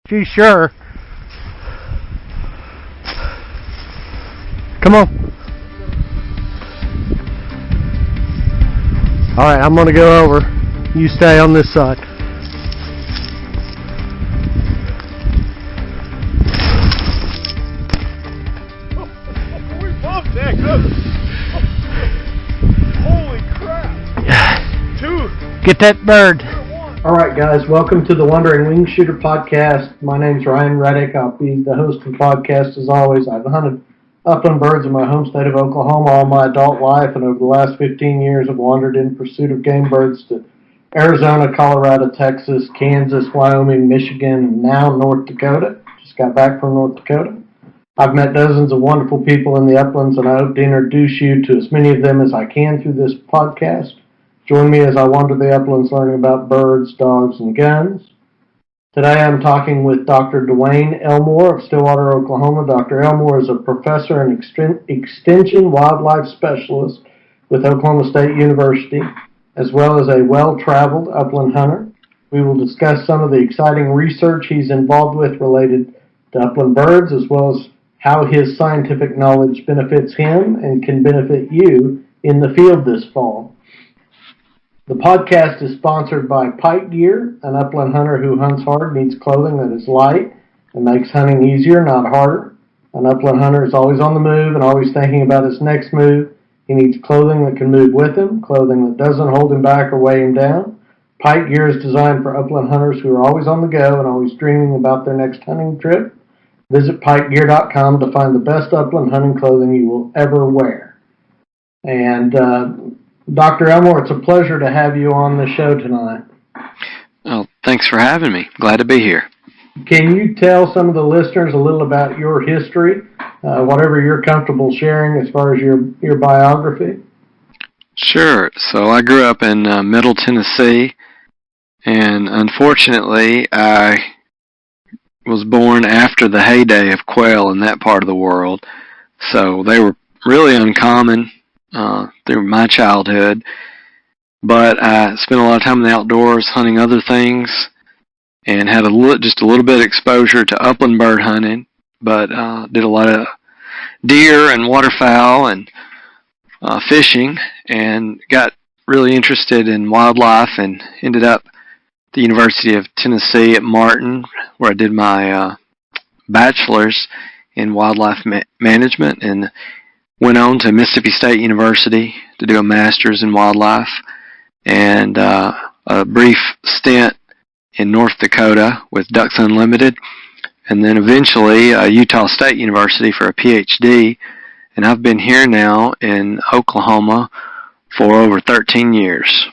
She's sure. Come on. Alright, I'm going to go over. You stay on this side. We bumped that. Good. Holy crap. Two. Get that bird. Alright guys, welcome to the Wandering Wingshooter podcast. My name's Ryan Reddick. I'll be the host of the podcast as always. I've hunted upland birds in my home state of Oklahoma all my adult life, and over the last 15 years I've wandered in pursuit of game birds to Arizona, Colorado, Texas, Kansas, Wyoming, Michigan, and now North Dakota. Just got back from North Dakota. I've met dozens of wonderful people in the uplands, and I hope to introduce you to as many of them as I can through this podcast. Join me as I wander the uplands learning about birds, dogs, and guns. Today I'm talking with Dr. Dwayne Elmore of Stillwater, Oklahoma. Dr. Elmore is a professor and extension wildlife specialist with Oklahoma State University, as well as a well-traveled upland hunter. We will discuss some of the exciting research he's involved with related to upland birds, as well as how his scientific knowledge benefits him and can benefit you in the field this fall. The podcast is sponsored by Pike Gear. An upland hunter who hunts hard needs clothing that is light and makes hunting easier, not harder. An upland hunter is always on the move and always thinking about his next move. He needs clothing that can move with him, clothing that doesn't hold him back or weigh him down. Pike Gear is designed for upland hunters who are always on the go and always dreaming about their next hunting trip. Visit pikegear.com to find the best upland hunting clothing you will ever wear. And Dr. Elmore, it's a pleasure to have you on the show tonight. Oh, thanks for having me. Glad to be here. Can you tell some of the listeners a little about your history, whatever you're comfortable sharing as far as your biography? Sure. So I grew up in Middle Tennessee, and unfortunately I was born after the heyday of quail in that part of the world. So they were really uncommon through my childhood, but I spent a lot of time in the outdoors hunting other things and had just a little bit of exposure to upland bird hunting, but did a lot of deer and waterfowl and fishing, and got really interested in wildlife and ended up at the University of Tennessee at Martin, where I did my bachelor's in wildlife management, and went on to Mississippi State University to do a master's in wildlife, and a brief stint in North Dakota with Ducks Unlimited, and then eventually Utah State University for a PhD, and I've been here now in Oklahoma for over 13 years.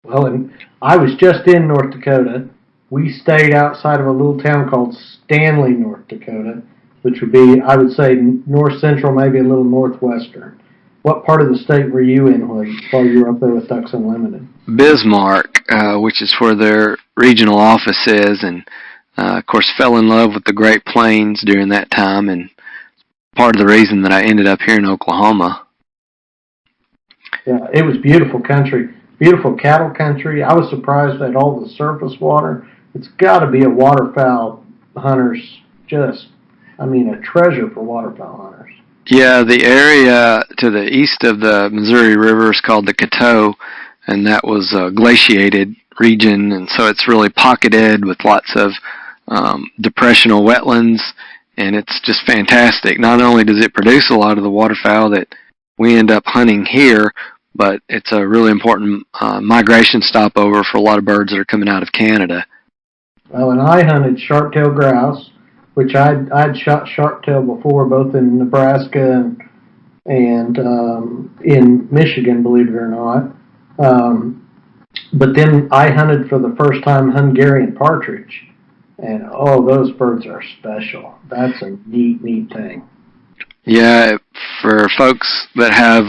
Well, and I was just in North Dakota. We stayed outside of a little town called Stanley, North Dakota, which would be, I would say, north central, maybe a little northwestern. What part of the state were you in while you were up there with Ducks Unlimited? Bismarck, which is where their regional office is, and of course fell in love with the Great Plains during that time, and part of the reason that I ended up here in Oklahoma. Yeah, it was beautiful country, beautiful cattle country. I was surprised at all the surface water. It's got to be a waterfowl hunter's a treasure for waterfowl hunters. Yeah, the area to the east of the Missouri River is called the Coteau, and that was a glaciated region, and so it's really pocketed with lots of depressional wetlands, and it's just fantastic. Not only does it produce a lot of the waterfowl that we end up hunting here, but it's a really important migration stopover for a lot of birds that are coming out of Canada. Well, and I hunted sharp-tailed grouse, which I'd shot sharp-tail before, both in Nebraska and in Michigan, believe it or not. But then I hunted for the first time Hungarian partridge, and those birds are special. That's a neat thing. Yeah, for folks that have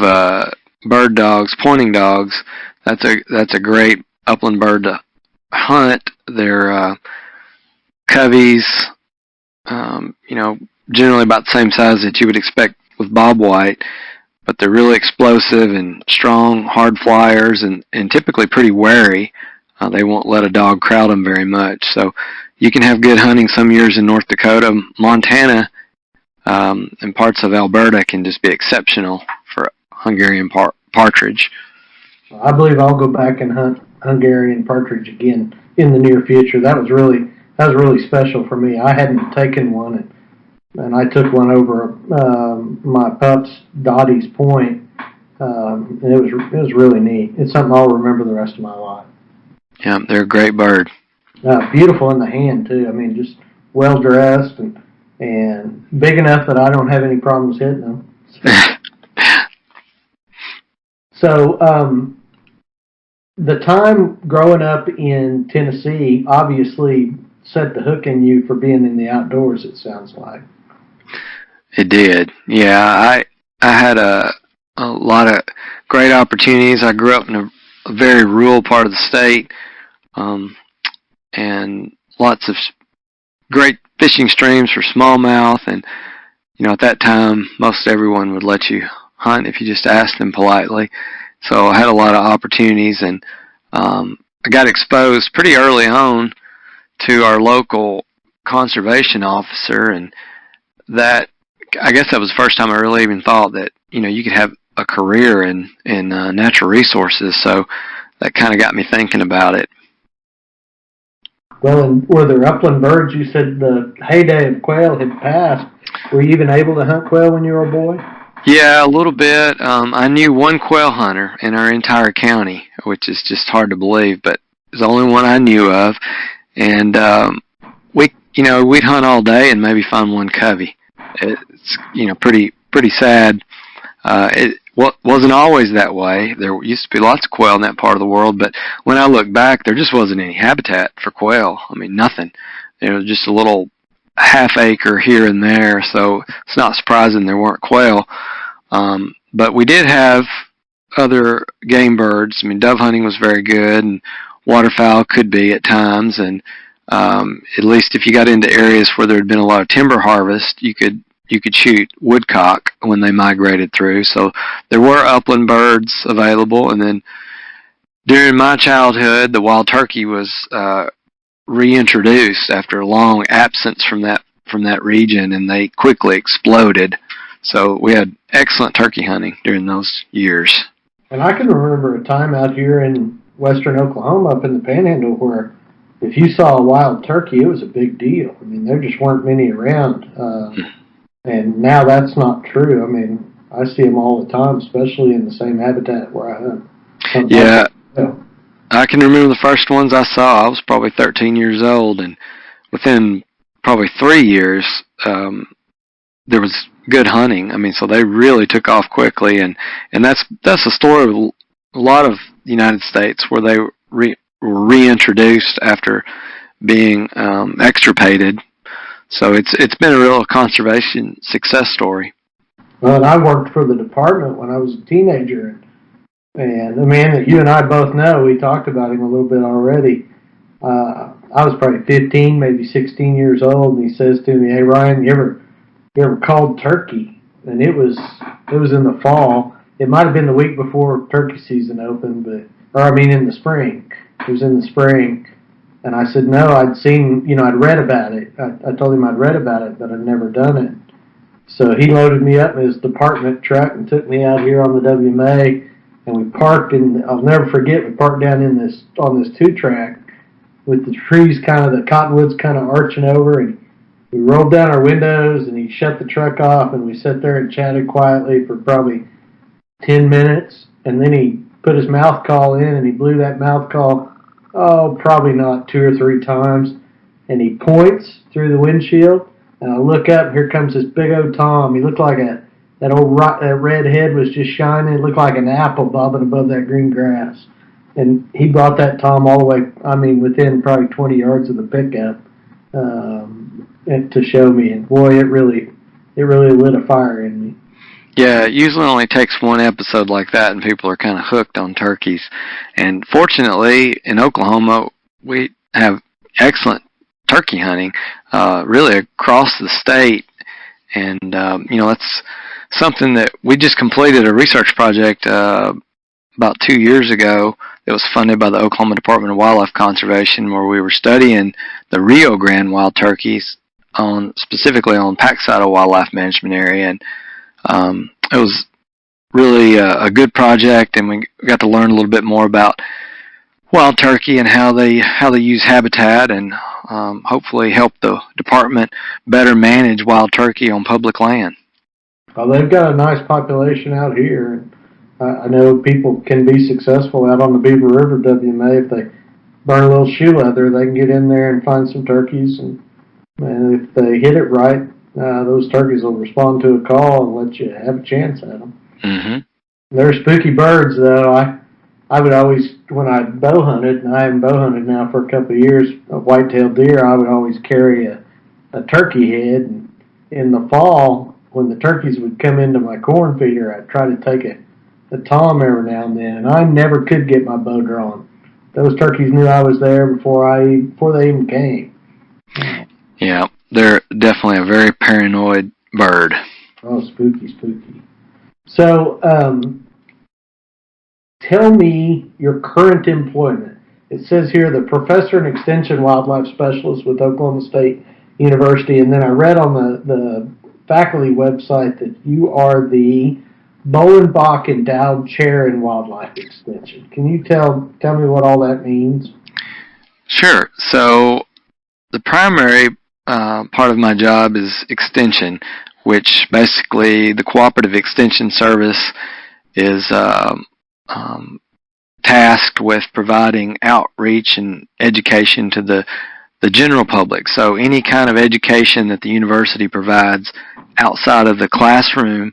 bird dogs, pointing dogs, that's a great upland bird to hunt. They're coveys, generally about the same size that you would expect with bobwhite, but they're really explosive and strong, hard flyers, and typically pretty wary. They won't let a dog crowd them very much. So you can have good hunting some years in North Dakota. Montana and parts of Alberta can just be exceptional for Hungarian partridge. I believe I'll go back and hunt Hungarian partridge again in the near future. That was really special for me. I hadn't taken one, and I took one over my pup's Dottie's point, and it was really neat. It's something I'll remember the rest of my life. Yeah, they're a great bird. Beautiful in the hand too. I mean, just well dressed and big enough that I don't have any problems hitting them. So the time growing up in Tennessee obviously set the hook in you for being in the outdoors, it sounds like. It did. Yeah, I had a lot of great opportunities. I grew up in a very rural part of the state, and lots of great fishing streams for smallmouth. And, at that time, most everyone would let you hunt if you just asked them politely. So I had a lot of opportunities, and I got exposed pretty early on to our local conservation officer, and I guess that was the first time I really even thought that, you could have a career in natural resources. So that kind of got me thinking about it. Well, and were there upland birds? You said the heyday of quail had passed. Were you even able to hunt quail when you were a boy? Yeah, a little bit. I knew one quail hunter in our entire county, which is just hard to believe, but it's the only one I knew of. And we'd hunt all day and maybe find one covey. It's pretty sad. It wasn't always that way. There used to be lots of quail in that part of the world, but when I look back, there just wasn't any habitat for quail. I mean, nothing. It was just a little half acre here and there, so it's not surprising there weren't quail. But we did have other game birds. I mean, dove hunting was very good, and waterfowl could be at times, and at least if you got into areas where there had been a lot of timber harvest, you could shoot woodcock when they migrated through. So there were upland birds available. And then during my childhood, the wild turkey was reintroduced after a long absence from that region, and they quickly exploded. So we had excellent turkey hunting during those years. And I can remember a time out here in western Oklahoma, up in the Panhandle, where if you saw a wild turkey, it was a big deal. I mean, there just weren't many around. And now that's not true. I mean, I see them all the time, especially in the same habitat where I hunt. Yeah. I can remember the first ones I saw. I was probably 13 years old, and within probably 3 years, there was good hunting. I mean, so they really took off quickly, and that's the story of a lot of the United States, where they were reintroduced after being extirpated. So it's been a real conservation success story. Well, and I worked for the department when I was a teenager, and the man that you and I both know, we talked about him a little bit already. I was probably 15, maybe 16 years old, and he says to me, "Hey Ryan, you ever called turkey?" And it was in the fall. It might have been the week before turkey season opened, in the spring. It was in the spring. And I said, no, I'd seen, I'd read about it. I told him I'd read about it, but I'd never done it. So he loaded me up in his department truck and took me out here on the WMA, and we parked I'll never forget, we parked down on this 2-track with the trees the cottonwoods kind of arching over, and we rolled down our windows, and he shut the truck off, and we sat there and chatted quietly for probably 10 minutes, and then he put his mouth call in, and he blew that mouth call, probably not 2 or 3 times, and he points through the windshield, and I look up, and here comes this big old Tom. He looked like that red head was just shining. It looked like an apple bobbing above that green grass. And he brought that Tom all the way, within probably 20 yards of the pickup, and to show me. And boy, it really lit a fire in me. Yeah, it usually only takes one episode like that, and people are kind of hooked on turkeys. And fortunately, in Oklahoma, we have excellent turkey hunting, really across the state. And, that's something that we just completed a research project about 2 years ago it was funded by the Oklahoma Department of Wildlife Conservation, where we were studying the Rio Grande wild turkeys specifically on Pack-Saddle Wildlife Management Area, and it was really a good project, and we got to learn a little bit more about wild turkey and how they use habitat, and hopefully help the department better manage wild turkey on public land. Well, they've got a nice population out here. I know people can be successful out on the Beaver River WMA. If they burn a little shoe leather, they can get in there and find some turkeys, and if they hit it right, those turkeys will respond to a call and let you have a chance at them. Mm-hmm. They're spooky birds, though. I would always, when I bow hunted, and I haven't bow hunted now for a couple of years, of white-tailed deer, I would always carry a turkey head. And in the fall, when the turkeys would come into my corn feeder, I'd try to take a tom every now and then, and I never could get my bow drawn. Those turkeys knew I was there before they even came. Yeah, they're definitely a very paranoid bird. Oh, spooky. So, tell me your current employment. It says here the professor and extension wildlife specialist with Oklahoma State University, and then I read on the faculty website that you are the Bolenbach Endowed Chair in Wildlife Extension. Can you tell me what all that means? Sure. So the primary part of my job is extension, which basically the Cooperative Extension Service is tasked with providing outreach and education to the general public. So any kind of education that the university provides outside of the classroom,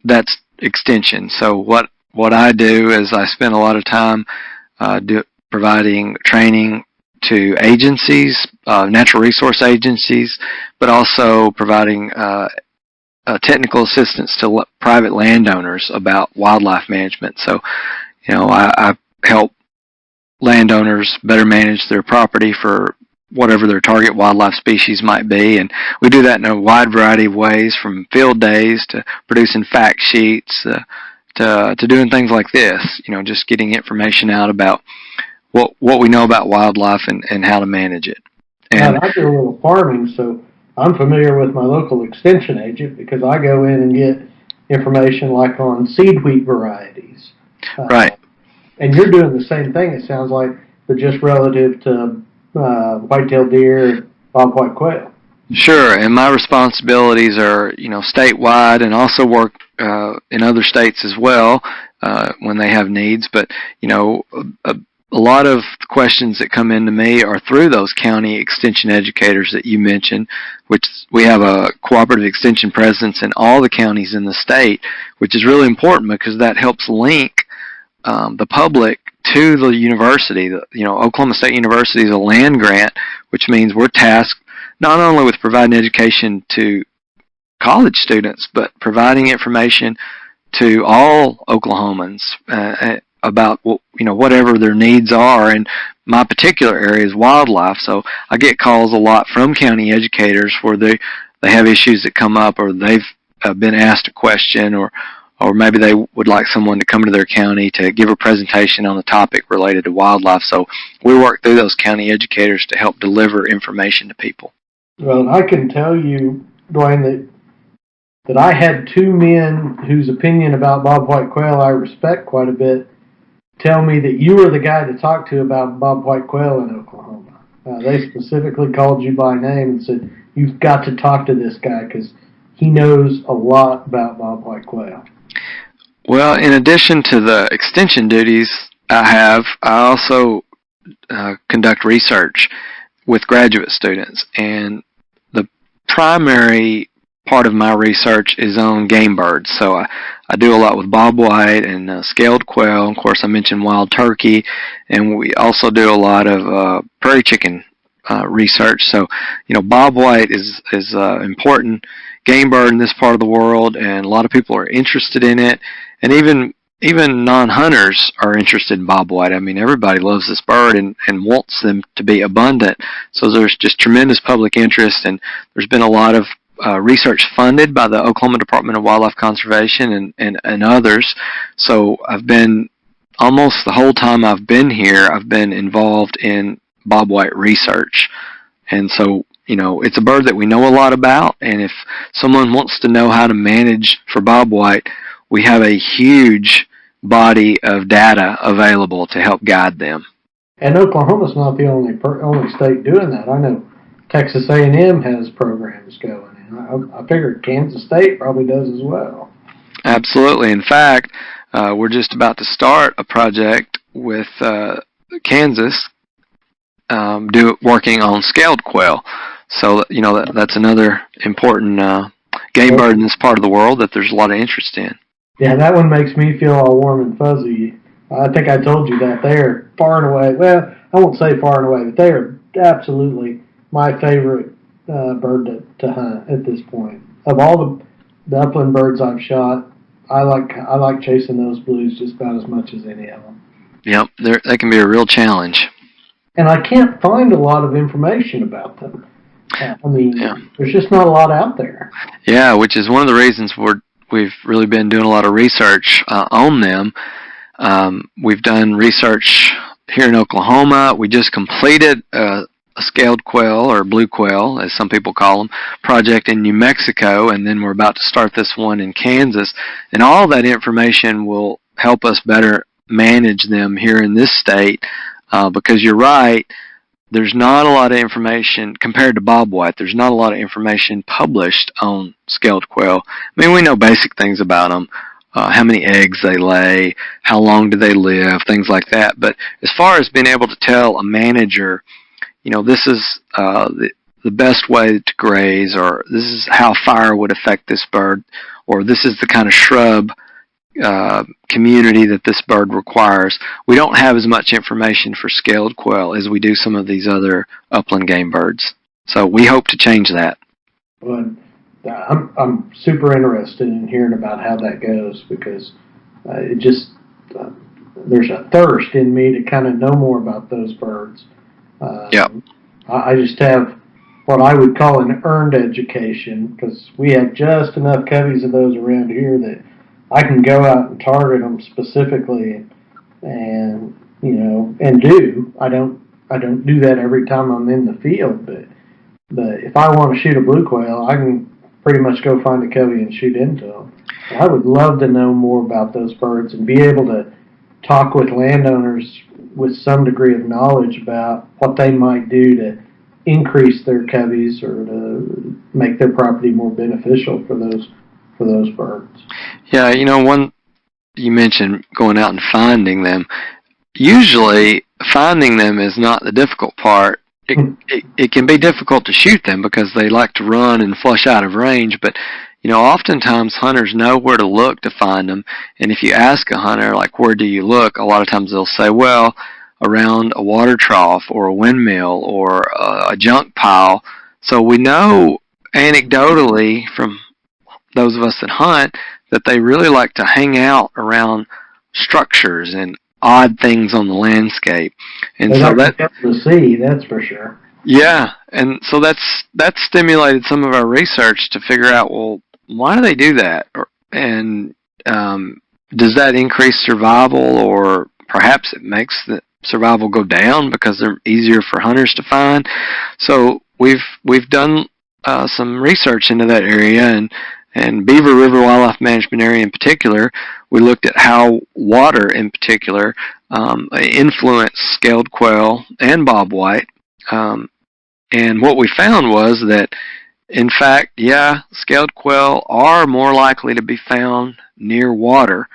that's extension. So what I do is I spend a lot of time providing training to agencies, natural resource agencies, but also providing technical assistance to private landowners about wildlife management. So, I help landowners better manage their property for whatever their target wildlife species might be, and we do that in a wide variety of ways, from field days to producing fact sheets to doing things like this. Just getting information out about what we know about wildlife and how to manage it. And I do a little farming, so I'm familiar with my local extension agent because I go in and get information like on seed wheat varieties. Right. And you're doing the same thing, it sounds like, but just relative to white-tailed deer, bobwhite quail. Sure, and my responsibilities are, statewide, and also work in other states as well when they have needs. But, a lot of questions that come into me are through those county extension educators that you mentioned, which we have a cooperative extension presence in all the counties in the state, which is really important because that helps link the public to the university. Oklahoma State University is a land grant, which means we're tasked not only with providing education to college students, but providing information to all Oklahomans about whatever their needs are. And my particular area is wildlife, so I get calls a lot from county educators where they have issues that come up, or they've been asked a question, or maybe they would like someone to come to their county to give a presentation on a topic related to wildlife. So we work through those county educators to help deliver information to people. Well, I can tell you, Dwayne, that I had two men whose opinion about bobwhite quail I respect quite a bit tell me that you were the guy to talk to about bobwhite quail in Oklahoma. They specifically called you by name and said, you've got to talk to this guy because he knows a lot about bobwhite quail. Well, in addition to the extension duties I also conduct research with graduate students, and the primary part of my research is on game birds. So I do a lot with bobwhite and scaled quail. Of course, I mentioned wild turkey, and we also do a lot of prairie chicken research. So, bobwhite is important game bird in this part of the world, and a lot of people are interested in it, and even non-hunters are interested in bobwhite. I mean, everybody loves this bird and wants them to be abundant. So there's just tremendous public interest, and there's been a lot of research funded by the Oklahoma Department of Wildlife Conservation and others. So I've been almost the whole time I've been here, I've been involved in bobwhite research. And so, it's a bird that we know a lot about, and if someone wants to know how to manage for bobwhite, we have a huge body of data available to help guide them. And Oklahoma's not the only state doing that. I know Texas A&M has programs going, and I figure Kansas State probably does as well. Absolutely. In fact, we're just about to start a project with Kansas working on scaled quail. So, that's another important game bird in this part of the world that there's a lot of interest in. Yeah, that one makes me feel all warm and fuzzy. I think I told you that they are far and away, well, I won't say far and away, but they are absolutely my favorite bird to hunt at this point. Of all the upland birds I've shot, I like chasing those blues just about as much as any of them. Yep, that can be a real challenge. And I can't find a lot of information about them. I mean, There's just not a lot out there. Yeah, which is one of the reasons we've really been doing a lot of research on them. We've done research here in Oklahoma. We just completed a scaled quail, or blue quail, as some people call them, project in New Mexico, and then we're about to start this one in Kansas. And all that information will help us better manage them here in this state, because you're right, there's not a lot of information compared to bobwhite. There's not a lot of information published on scaled quail. I mean, we know basic things about them, how many eggs they lay, how long do they live, things like that. But as far as being able to tell a manager, this is the best way to graze, or this is how fire would affect this bird, or this is the kind of shrub community that this bird requires. We don't have as much information for scaled quail as we do some of these other upland game birds. So we hope to change that. Well, I'm super interested in hearing about how that goes, because it just there's a thirst in me to kind of know more about those birds. I just have what I would call an earned education, because we have just enough coveys of those around here that I can go out and target them specifically, and do. I don't do that every time I'm in the field, but if I want to shoot a blue quail, I can pretty much go find a covey and shoot into them. I would love to know more about those birds and be able to talk with landowners with some degree of knowledge about what they might do to increase their coveys or to make their property more beneficial for those birds. Yeah, one you mentioned going out and finding them. Usually, finding them is not the difficult part. It can be difficult to shoot them because they like to run and flush out of range, but oftentimes hunters know where to look to find them. And if you ask a hunter, like, where do you look, a lot of times they'll say, well, around a water trough or a windmill or a junk pile. So we know anecdotally from those of us that hunt that they really like to hang out around structures and odd things on the landscape. And so that's to see, that's for sure. Yeah, and so that's stimulated some of our research to figure out, well, why do they do that? And does that increase survival, or perhaps it makes the survival go down because they're easier for hunters to find? So we've done some research into that area, and Beaver River Wildlife Management Area in particular, we looked at how water in particular influenced scaled quail and bobwhite. And what we found was that, in fact, scaled quail are more likely to be found near water,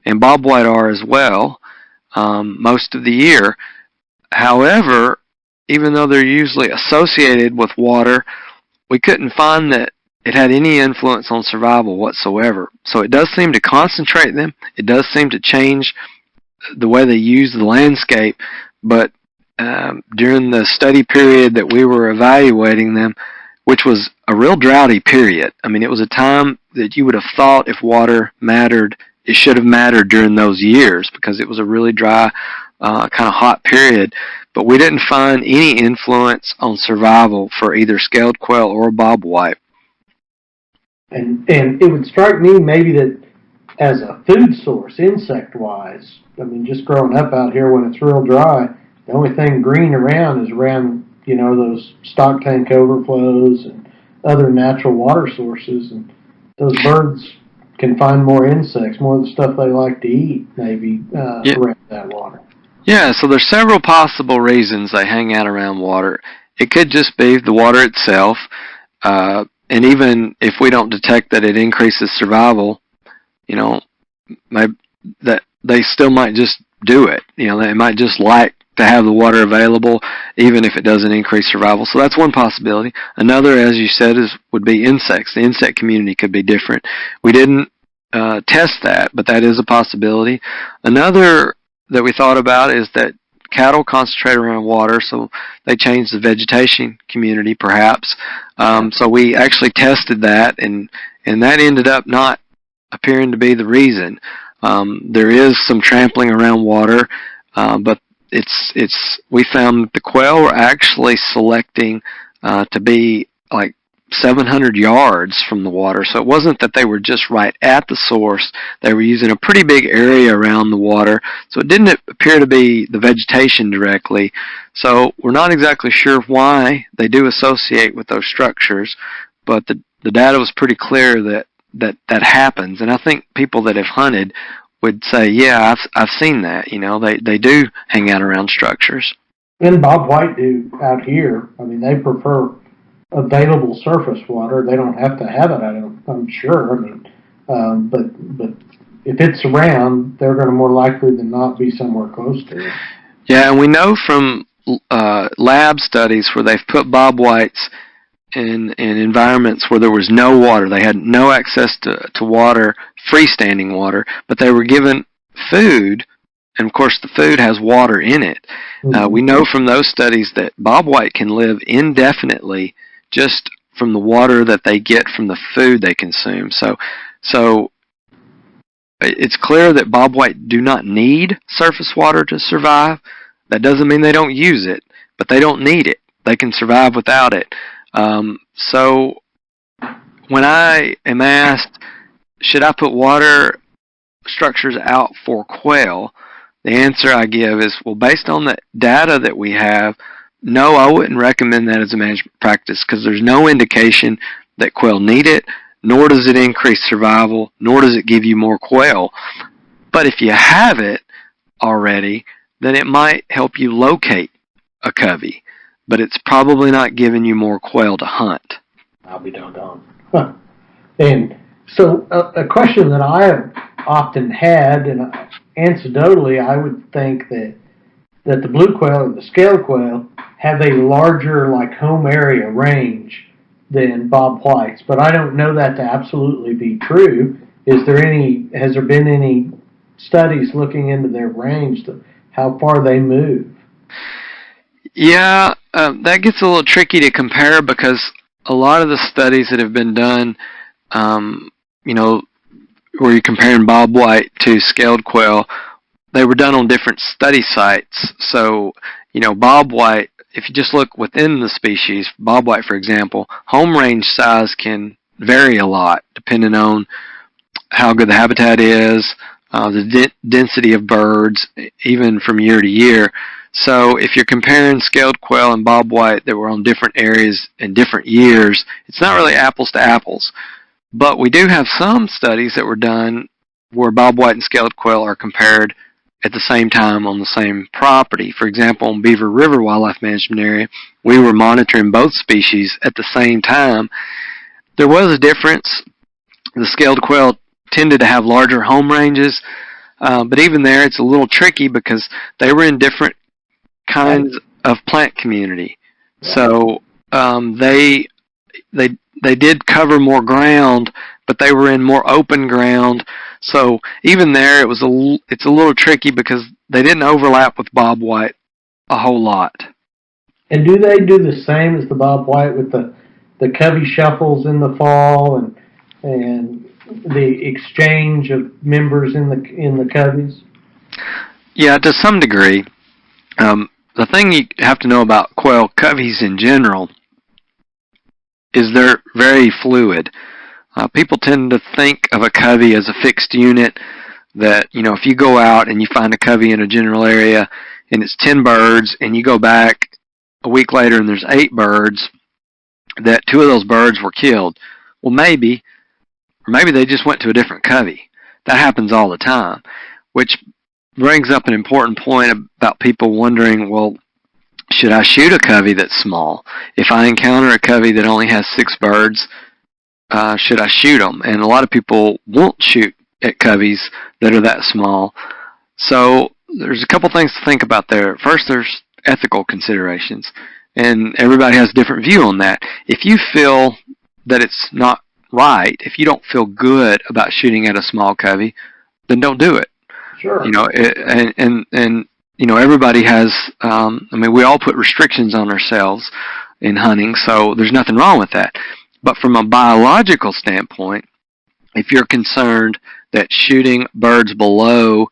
and bobwhite are as well, most of the year. However, even though they're usually associated with water, we couldn't find that it had any influence on survival whatsoever. So it does seem to concentrate them. It does seem to change the way they use the landscape, but during the study period that we were evaluating them, which was a real droughty period. I mean, it was a time that you would have thought if water mattered, it should have mattered during those years, because it was a really dry, kind of hot period. But we didn't find any influence on survival for either scaled quail or bobwhite. And it would strike me maybe that as a food source, insect-wise. I mean, just growing up out here when it's real dry, the only thing green around is around, those stock tank overflows and other natural water sources. And those birds can find more insects, more of the stuff they like to eat, maybe, around that water. Yeah, so there's several possible reasons they hang out around water. It could just be the water itself, and even if we don't detect that it increases survival, that they still might just do it. They might just like to have the water available, even if it doesn't increase survival. So that's one possibility. Another, as you said, would be insects. The insect community could be different. We didn't test that, but that is a possibility. Another that we thought about is that cattle concentrate around water, so they change the vegetation community, perhaps. So we actually tested that, and that ended up not appearing to be the reason. There is some trampling around water, but we found that the quail were actually selecting to be like 700 yards from the water. So it wasn't that they were just right at the source. They were using a pretty big area around the water. So it didn't appear to be the vegetation directly. So we're not exactly sure why they do associate with those structures, but the data was pretty clear that happens. And I think people that have hunted would say, yeah, I've seen that. They do hang out around structures. And Bob White do out here. I mean, they prefer available surface water. They don't have to have it, I'm sure. I mean, but if it's around, they're going to more likely than not be somewhere close to it. Yeah, and we know from lab studies where they've put Bob Whites in environments where there was no water. They had no access to water, freestanding water, but they were given food, and of course the food has water in it. Mm-hmm. We know from those studies that Bob White can live indefinitely just from the water that they get from the food they consume. So it's clear that Bob White do not need surface water to survive. That doesn't mean they don't use it, but they don't need it. They can survive without it. So when I am asked, should I put water structures out for quail, the answer I give is, well, based on the data that we have, no, I wouldn't recommend that as a management practice, because there's no indication that quail need it, nor does it increase survival, nor does it give you more quail. But if you have it already, then it might help you locate a covey, but it's probably not giving you more quail to hunt. I'll be doggone. Huh. And so a question that I have often had, and anecdotally I would think that the blue quail or the scale quail have a larger home area range than Bob White's, but I don't know that to absolutely be true. Has there been any studies looking into their range, how far they move? Yeah, that gets a little tricky to compare, because a lot of the studies that have been done, where you're comparing Bob White to scaled quail, they were done on different study sites. So, Bob White, if you just look within the species, Bob White, for example, home range size can vary a lot depending on how good the habitat is, the density of birds, even from year to year. So if you're comparing scaled quail and Bob White that were on different areas in different years, it's not really apples to apples. But we do have some studies that were done where Bob White and scaled quail are compared at the same time on the same property. For example, in Beaver River Wildlife Management Area, we were monitoring both species at the same time. There was a difference. The scaled quail tended to have larger home ranges, but even there it's a little tricky because they were in different kinds of plant community. So they did cover more ground, but they were in more open ground. So even there, it's a little tricky because they didn't overlap with Bob White a whole lot. And do they do the same as the Bob White with the covey shuffles in the fall and the exchange of members in the coveys? Yeah, to some degree. The thing you have to know about quail coveys in general is they're very fluid. People tend to think of a covey as a fixed unit that, if you go out and you find a covey in a general area and it's 10 birds and you go back a week later and there's 8 birds, that 2 of those birds were killed. Well, maybe, or maybe they just went to a different covey. That happens all the time, which brings up an important point about people wondering, well, should I shoot a covey that's small? If I encounter a covey that only has 6 birds, should I shoot them? And a lot of people won't shoot at coveys that are that small. So there's a couple things to think about there. First, there's ethical considerations, and everybody has a different view on that. If you feel that it's not right, if you don't feel good about shooting at a small covey, then don't do it. Sure. Everybody has, we all put restrictions on ourselves in hunting, so there's nothing wrong with that. But from a biological standpoint, if you're concerned that shooting birds below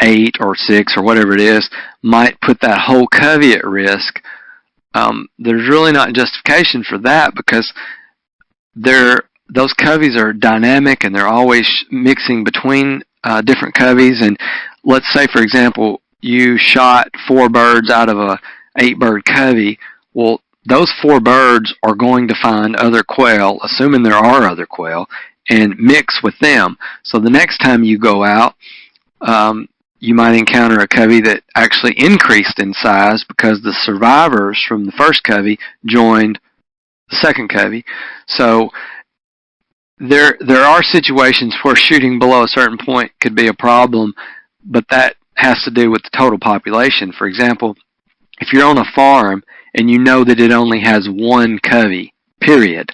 8 or 6 or whatever it is might put that whole covey at risk, there's really not justification for that, because those coveys are dynamic and they're always mixing between different coveys. And let's say, for example, you shot 4 birds out of a 8-bird covey. Well, those 4 birds are going to find other quail, assuming there are other quail, and mix with them. So the next time you go out, you might encounter a covey that actually increased in size because the survivors from the first covey joined the second covey. So there are situations where shooting below a certain point could be a problem, but that has to do with the total population. For example, if you're on a farm and you know that it only has 1 covey, period,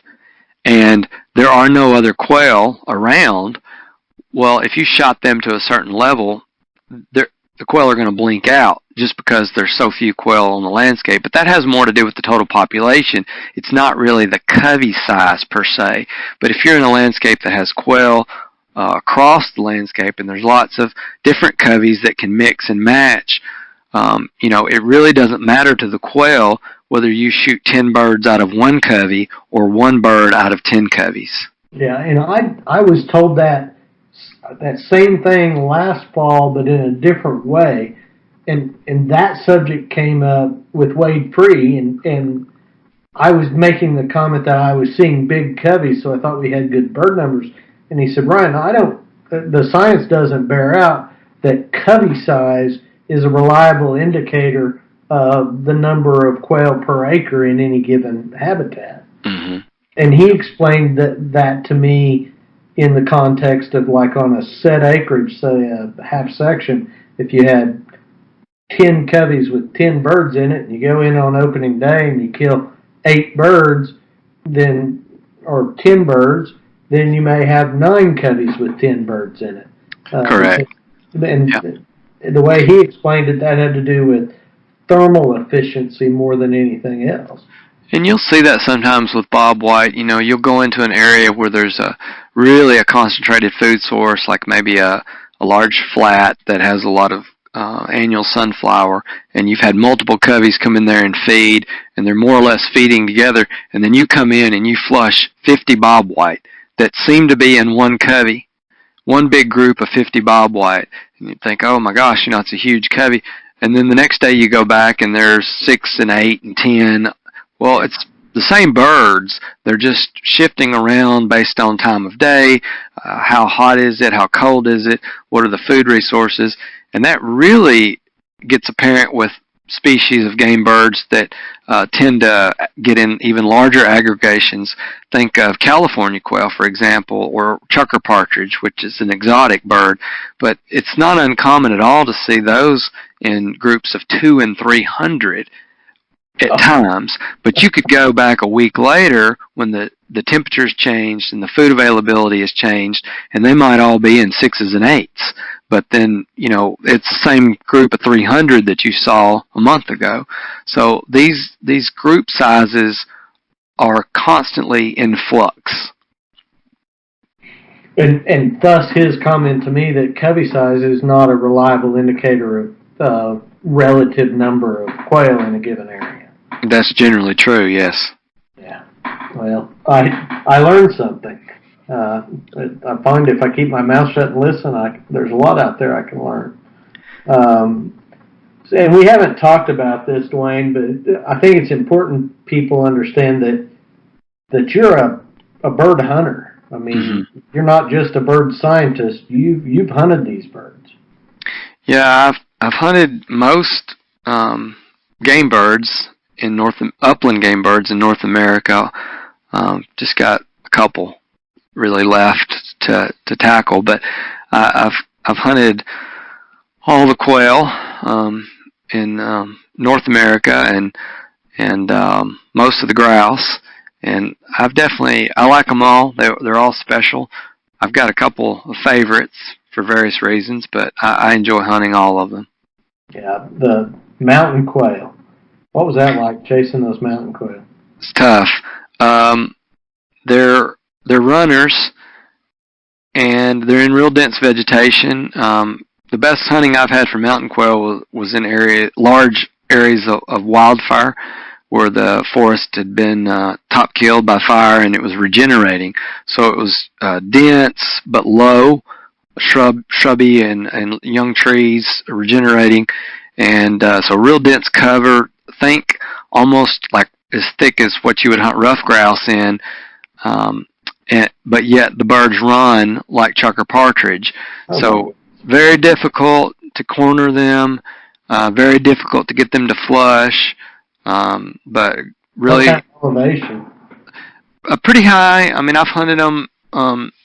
and there are no other quail around, well, if you shot them to a certain level, the quail are going to blink out just because there's so few quail on the landscape. But that has more to do with the total population. It's not really the covey size per se. But if you're in a landscape that has quail across the landscape and there's lots of different coveys that can mix and match, it really doesn't matter to the quail whether you shoot 10 birds out of 1 covey or 1 bird out of 10 coveys. Yeah, and I was told that same thing last fall, but in a different way. And that subject came up with Wade Free, and I was making the comment that I was seeing big coveys, so I thought we had good bird numbers. And he said, Ryan, the science doesn't bear out that covey size is a reliable indicator of the number of quail per acre in any given habitat. Mm-hmm. And he explained that to me in the context of, like, on a set acreage, say a half section, if you had 10 coveys with 10 birds in it, and you go in on opening day and you kill 8 birds, or 10 birds, then you may have 9 coveys with 10 birds in it. Correct. And the way he explained it, that had to do with thermal efficiency more than anything else. And you'll see that sometimes with bobwhite. You'll go into an area where there's really a concentrated food source, like maybe a large flat that has a lot of annual sunflower, and you've had multiple coveys come in there and feed, and they're more or less feeding together, and then you come in and you flush 50 bobwhite that seem to be in 1 covey, one big group of 50 bobwhite, and you think, oh my gosh, it's a huge covey, and then the next day you go back and there's 6 and 8 and 10. Well, it's the same birds. They're just shifting around based on time of day. How hot is it? How cold is it? What are the food resources? And that really gets apparent with species of game birds that tend to get in even larger aggregations. Think of California quail, for example, or chucker partridge, which is an exotic bird. But it's not uncommon at all to see those in groups of 200 and 300 at times. But you could go back a week later when the temperature's changed and the food availability has changed, and they might all be in 6s and 8s. But then, it's the same group of 300 that you saw a month ago. So these group sizes are constantly in flux. And thus his comment to me that covey size is not a reliable indicator of relative number of quail in a given area. That's generally true, yes. Yeah. Well, I learned something. I find if I keep my mouth shut and listen, there's a lot out there I can learn. And we haven't talked about this, Dwayne, but I think it's important people understand that you're a bird hunter. I mean, you're not just a bird scientist. You've hunted these birds. Yeah, I've hunted most game birds in upland game birds in North America. Just got a couple really left to tackle, but I've hunted all the quail in North America and most of the grouse, and I like them all. They're all special. I've got a couple of favorites for various reasons, but I enjoy hunting all of them. Yeah, the mountain quail. What was that like, chasing those mountain quail? It's tough. They're runners, and they're in real dense vegetation. The best hunting I've had for mountain quail was in large areas of wildfire, where the forest had been top killed by fire and it was regenerating. So it was dense but low, shrubby and young trees regenerating, and so real dense cover. Think almost like as thick as what you would hunt rough grouse in, but yet the birds run like chucker partridge. So very difficult to corner them, very difficult to get them to flush, but really what kind of elevation? Pretty high. I mean, I've hunted them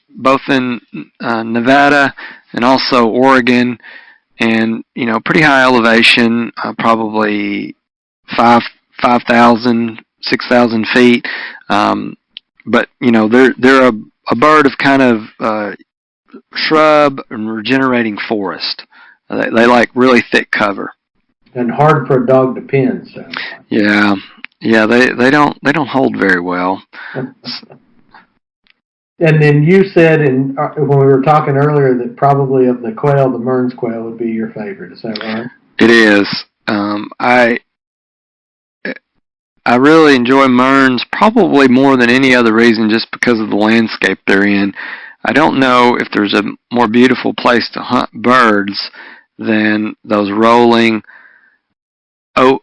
both in Nevada and also Oregon, and pretty high elevation, probably 5,000, 6,000 feet. But they're a bird of kind of shrub and regenerating forest. They like really thick cover. And hard for a dog to pin. So. Yeah, they don't hold very well. And then you said when we were talking earlier that probably of the quail, the Mearns quail would be your favorite. Is that right? It is. I really enjoy Mearns probably more than any other reason, just because of the landscape they're in. I don't know if there's a more beautiful place to hunt birds than those rolling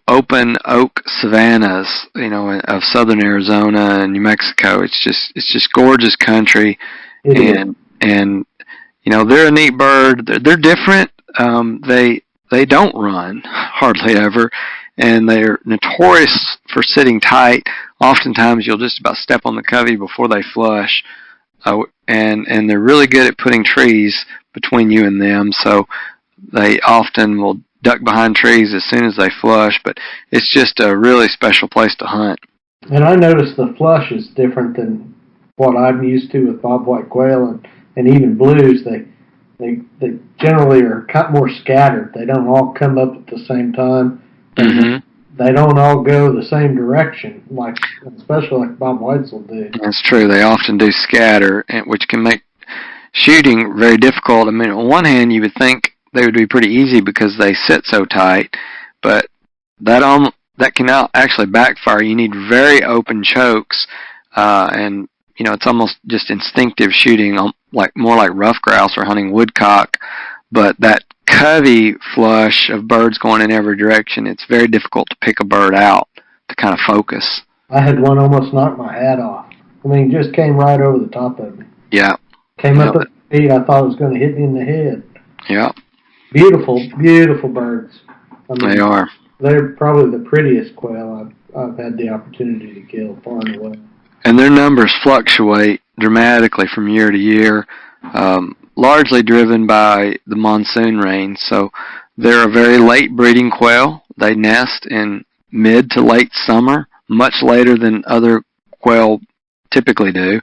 open oak savannas, of southern Arizona and New Mexico. It's just gorgeous country, and they're a neat bird. They're different. They don't run hardly ever, and they're notorious for sitting tight. Oftentimes, you'll just about step on the covey before they flush, and they're really good at putting trees between you and them. So they often will duck behind trees as soon as they flush, but it's just a really special place to hunt. And I noticed the flush is different than what I'm used to with bobwhite quail and even blues. They generally are more scattered. They don't all come up at the same time. They don't all go the same direction, especially like bobwhites will do. That's true. They often do scatter, which can make shooting very difficult. I mean, on one hand, you would think they would be pretty easy because they sit so tight, but that can actually backfire. You need very open chokes, and it's almost just instinctive shooting, more like rough grouse or hunting woodcock. But that covey flush of birds going in every direction, it's very difficult to pick a bird out to kind of focus. I had one almost knock my hat off. I mean, just came right over the top of me. Yeah. Came up at the feet. I thought it was going to hit me in the head. Yeah. Beautiful, beautiful birds. I mean, they are. They're probably the prettiest quail I've had the opportunity to kill, far and away. And their numbers fluctuate dramatically from year to year, largely driven by the monsoon rain. So they're a very late breeding quail. They nest in mid to late summer, much later than other quail typically do.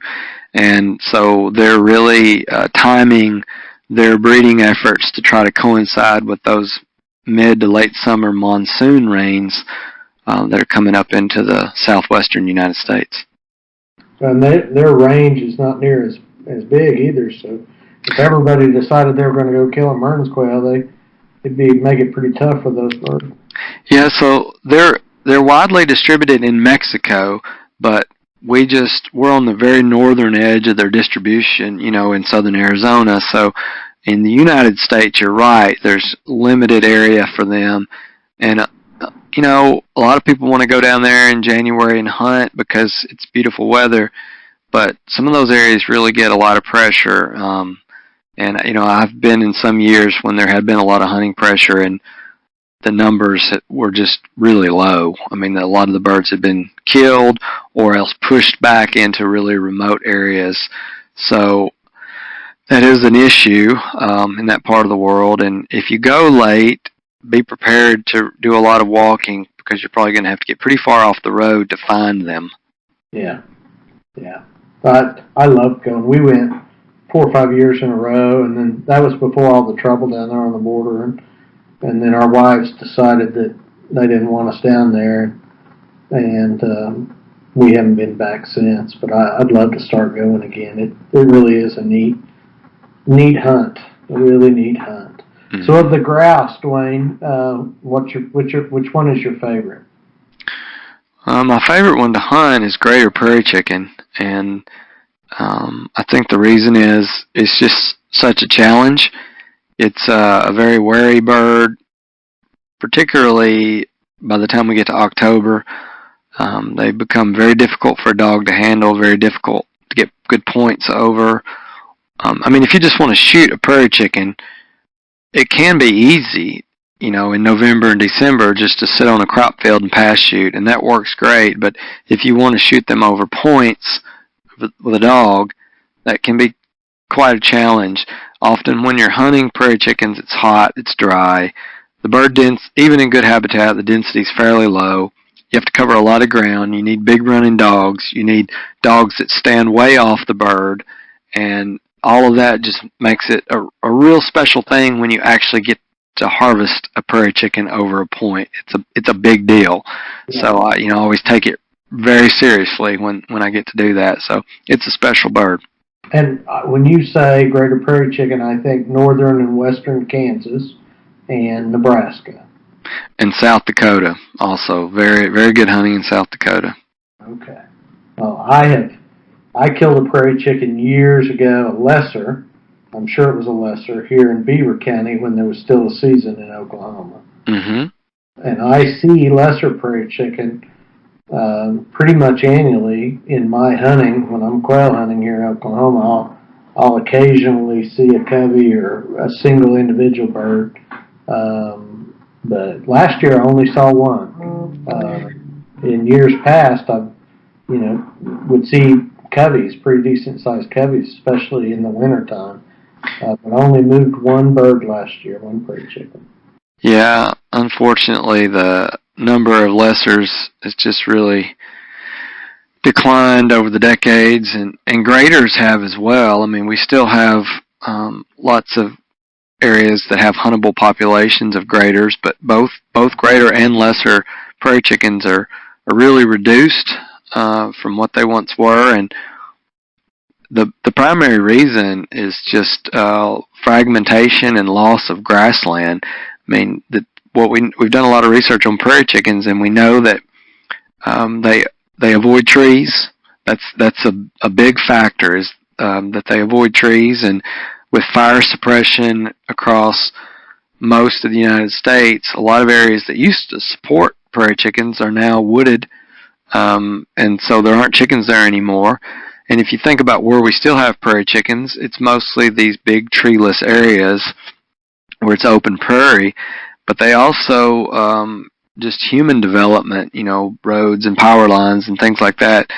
And so they're really timing their breeding efforts to try to coincide with those mid to late summer monsoon rains that are coming up into the southwestern United States. And their range is not near as big either, so if everybody decided they were going to go kill a Mearns quail, it'd make it pretty tough for those birds. Yeah, so they're widely distributed in Mexico, but we're on the very northern edge of their distribution, in southern Arizona. So in the United States, you're right, there's limited area for them. And, a lot of people want to go down there in January and hunt because it's beautiful weather, but some of those areas really get a lot of pressure. And, I've been in some years when there had been a lot of hunting pressure, and the numbers were just really low. I mean, a lot of the birds had been killed or else pushed back into really remote areas. So that is an issue in that part of the world. And if you go late, be prepared to do a lot of walking because you're probably going to have to get pretty far off the road to find them. Yeah. But I loved going. We went 4 or 5 years in a row, and then that was before all the trouble down there on the border. And then our wives decided that they didn't want us down there, and we haven't been back since. But I'd love to start going again. It really is a neat hunt, a really neat hunt. Mm-hmm. So of the grouse, Dwayne, which one is your favorite? My favorite one to hunt is greater prairie chicken, and I think the reason is it's just such a challenge. It's a very wary bird, particularly by the time we get to October. They become very difficult for a dog to handle, very difficult to get good points over. If you just want to shoot a prairie chicken, it can be easy, in November and December, just to sit on a crop field and pass shoot, and that works great. But if you want to shoot them over points with a dog, that can be quite a challenge. Often when you're hunting prairie chickens, it's hot, it's dry. The bird even in good habitat, the density is fairly low. You have to cover a lot of ground. You need big running dogs. You need dogs that stand way off the bird, and all of that just makes it a real special thing when you actually get to harvest a prairie chicken over a point. It's a big deal. Yeah. So I always take it very seriously when I get to do that. So it's a special bird. And when you say greater prairie chicken, I think northern and western Kansas and Nebraska. And South Dakota also. Very, very good hunting in South Dakota. Okay. Well, I killed a prairie chicken years ago, a lesser. I'm sure it was a lesser here in Beaver County when there was still a season in Oklahoma. Mm-hmm. And I see lesser prairie chicken pretty much annually in my hunting. When I'm quail hunting here in Oklahoma, I'll occasionally see a covey or a single individual bird. But last year I only saw one. In years past, I would see coveys, pretty decent sized coveys, especially in the wintertime. But I only moved one bird last year, one prairie chicken. Yeah, unfortunately, the number of lessers has just really declined over the decades, and graders have as well. We still have lots of areas that have huntable populations of graders, but both grader and lesser prairie chickens are really reduced from what they once were, and the primary reason is just fragmentation and loss of grassland. We've done a lot of research on prairie chickens, and we know that they avoid trees. That's a big factor, is that they avoid trees, and with fire suppression across most of the United States, a lot of areas that used to support prairie chickens are now wooded, and so there aren't chickens there anymore. And if you think about where we still have prairie chickens, it's mostly these big treeless areas where it's open prairie, but they also, just human development, roads and power lines and things like that,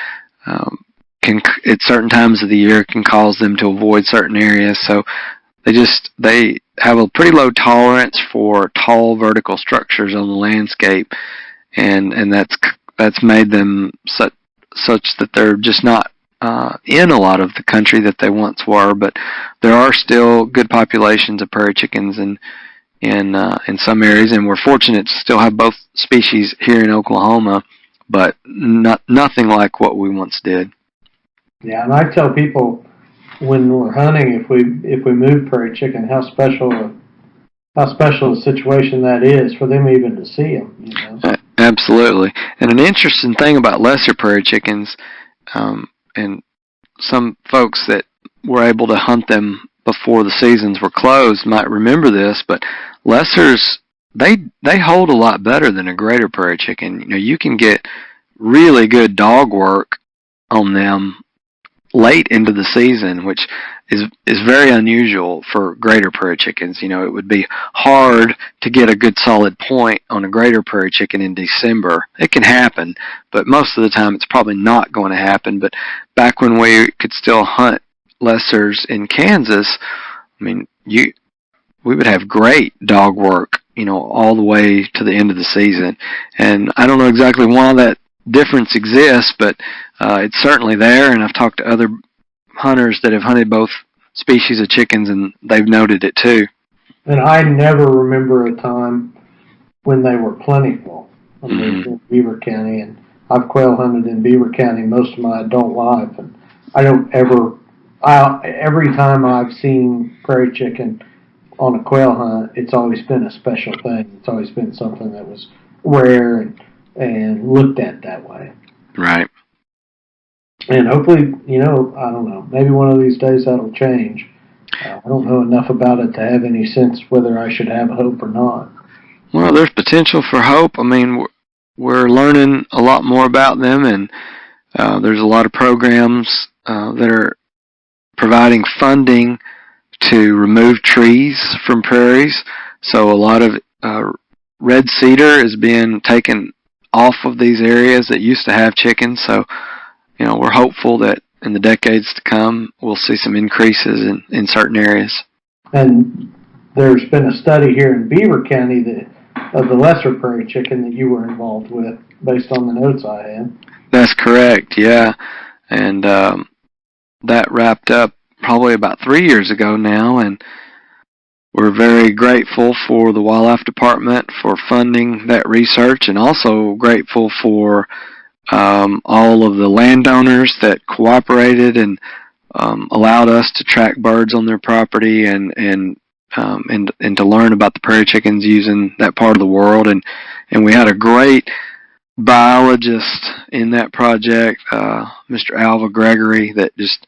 can at certain times of the year can cause them to avoid certain areas. So they have a pretty low tolerance for tall vertical structures on the landscape, and that's made them such that they're just not in a lot of the country that they once were. But there are still good populations of prairie chickens in some areas, and we're fortunate to still have both species here in Oklahoma, but nothing like what we once did. Yeah, and I tell people when we're hunting, if we move prairie chicken, how special a situation that is for them even to see them. Absolutely. And an interesting thing about lesser prairie chickens and some folks that were able to hunt them before the seasons were closed might remember this, but lessers, they hold a lot better than a greater prairie chicken. You can get really good dog work on them late into the season, which is very unusual for greater prairie chickens. It would be hard to get a good solid point on a greater prairie chicken in December. It can happen, but most of the time it's probably not going to happen. But back when we could still hunt lessers in Kansas, we would have great dog work, all the way to the end of the season. And I don't know exactly why that difference exists, but it's certainly there, and I've talked to other hunters that have hunted both species of chickens, and they've noted it too. And I never remember a time when they were plentiful. In Beaver County, and I've quail hunted in Beaver County most of my adult life, and every time I've seen prairie chicken on a quail hunt, it's always been a special thing. It's always been something that was rare and looked at that way. Right. And hopefully, I don't know, maybe one of these days that'll change. I don't know enough about it to have any sense whether I should have hope or not. Well, there's potential for hope. We're learning a lot more about them, and there's a lot of programs that are providing funding to remove trees from prairies. So a lot of red cedar is being taken off of these areas that used to have chickens. So, we're hopeful that in the decades to come, we'll see some increases in certain areas. And there's been a study here in Beaver County of the lesser prairie chicken that you were involved with, based on the notes I had. That's correct, yeah. And that wrapped up probably about 3 years ago now, and we're very grateful for the Wildlife Department for funding that research, and also grateful for all of the landowners that cooperated and allowed us to track birds on their property and to learn about the prairie chickens using that part of the world. And we had a great biologist in that project, Mr. Alva Gregory, that just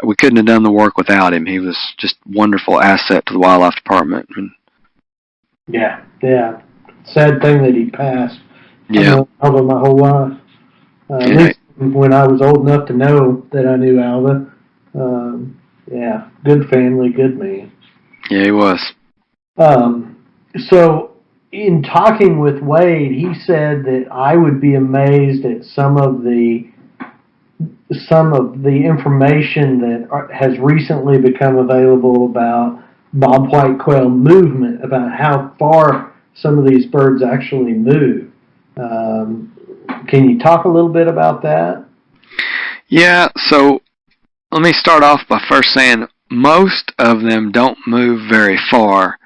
we couldn't have done the work without him. He was just a wonderful asset to the Wildlife Department. Yeah. Sad thing that he passed. Yeah. I've known Alva my whole life. At least when I was old enough to know that I knew Alva. Good family, good man. Yeah, he was. So, in talking with Wade, he said that I would be amazed at some of the information that has recently become available about bobwhite quail movement, about how far some of these birds actually move. Can you talk a little bit about that? Yeah, so let me start off by first saying most of them don't move very far.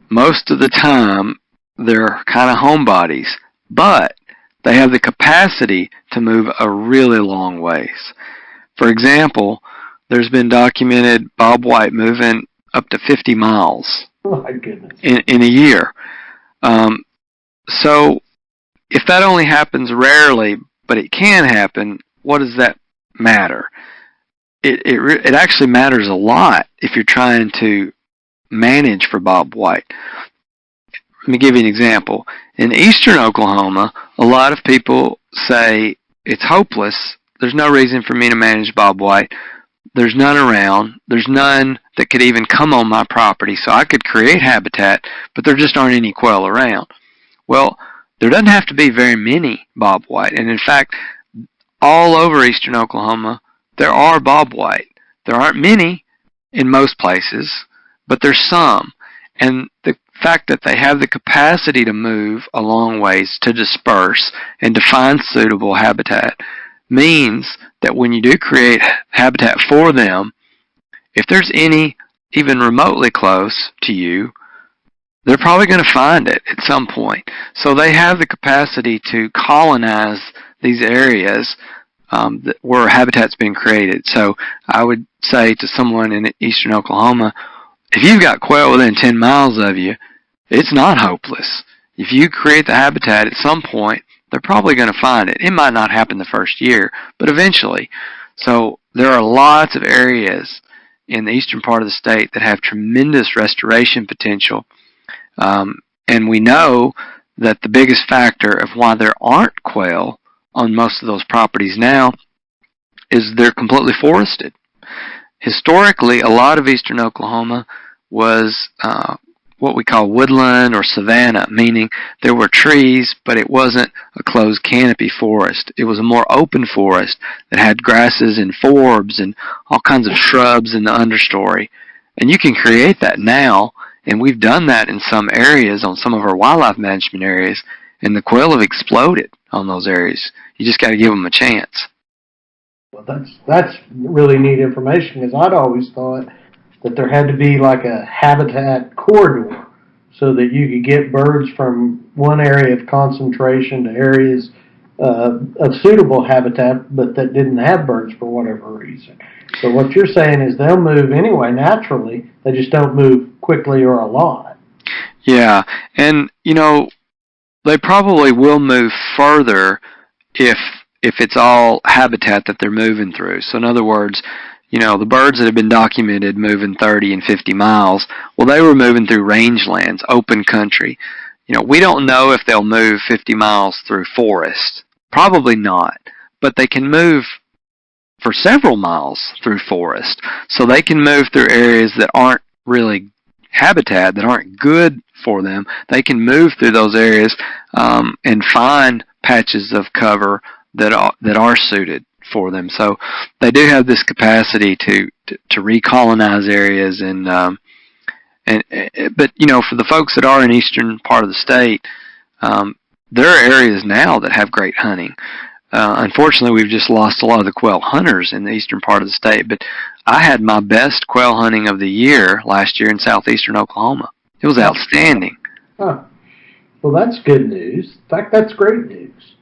Most of the time, they're kind of homebodies, but they have the capacity to move a really long ways. For example, there's been documented bobwhite moving up to 50 miles Oh, my goodness. in a year. So if that only happens rarely, but it can happen, what does that matter? It actually matters a lot if you're trying to manage for bobwhite. Let me give you an example. In eastern Oklahoma, a lot of people say it's hopeless. There's no reason for me to manage bobwhite. There's none around. There's none that could even come on my property, so I could create habitat, but there just aren't any quail around. Well, there doesn't have to be very many bobwhite, and in fact, all over eastern Oklahoma, there are bobwhite. There aren't many in most places, but there's some. And the fact that they have the capacity to move a long ways, to disperse, and to find suitable habitat means that when you do create habitat for them, if there's any even remotely close to you, they're probably going to find it at some point. So they have the capacity to colonize these areas where habitat's being created. So I would say to someone in eastern Oklahoma, if you've got quail within 10 miles of you, it's not hopeless. If you create the habitat, at some point, they're probably going to find it. It might not happen the first year, but eventually. So there are lots of areas in the eastern part of the state that have tremendous restoration potential. And we know that the biggest factor of why there aren't quail on most of those properties now is they're completely forested. Historically, a lot of eastern Oklahoma was what we call woodland or savanna, meaning there were trees, but it wasn't a closed canopy forest. It was a more open forest that had grasses and forbs and all kinds of shrubs in the understory. And you can create that now, and we've done that in some areas on some of our wildlife management areas, and the quail have exploded on those areas. You just got to give them a chance. Well, that's really neat information, because I'd always thought that there had to be like a habitat corridor so that you could get birds from one area of concentration to areas of suitable habitat, but that didn't have birds for whatever reason. So what you're saying is they'll move anyway naturally, they just don't move quickly or a lot. Yeah, and they probably will move further if it's all habitat that they're moving through. So in other words, the birds that have been documented moving 30 and 50 miles, well, they were moving through rangelands, open country. We don't know if they'll move 50 miles through forest. Probably not. But they can move for several miles through forest. So they can move through areas that aren't really habitat, that aren't good for them. They can move through those areas and find patches of cover that are suited for them. So they do have this capacity to recolonize areas, but for the folks that are in eastern part of the state, there are areas now that have great hunting. Unfortunately, we've just lost a lot of the quail hunters in the eastern part of the state, but I had my best quail hunting of the year last year in southeastern Oklahoma. It was outstanding. Huh. Well, that's good news. In fact, that's great news.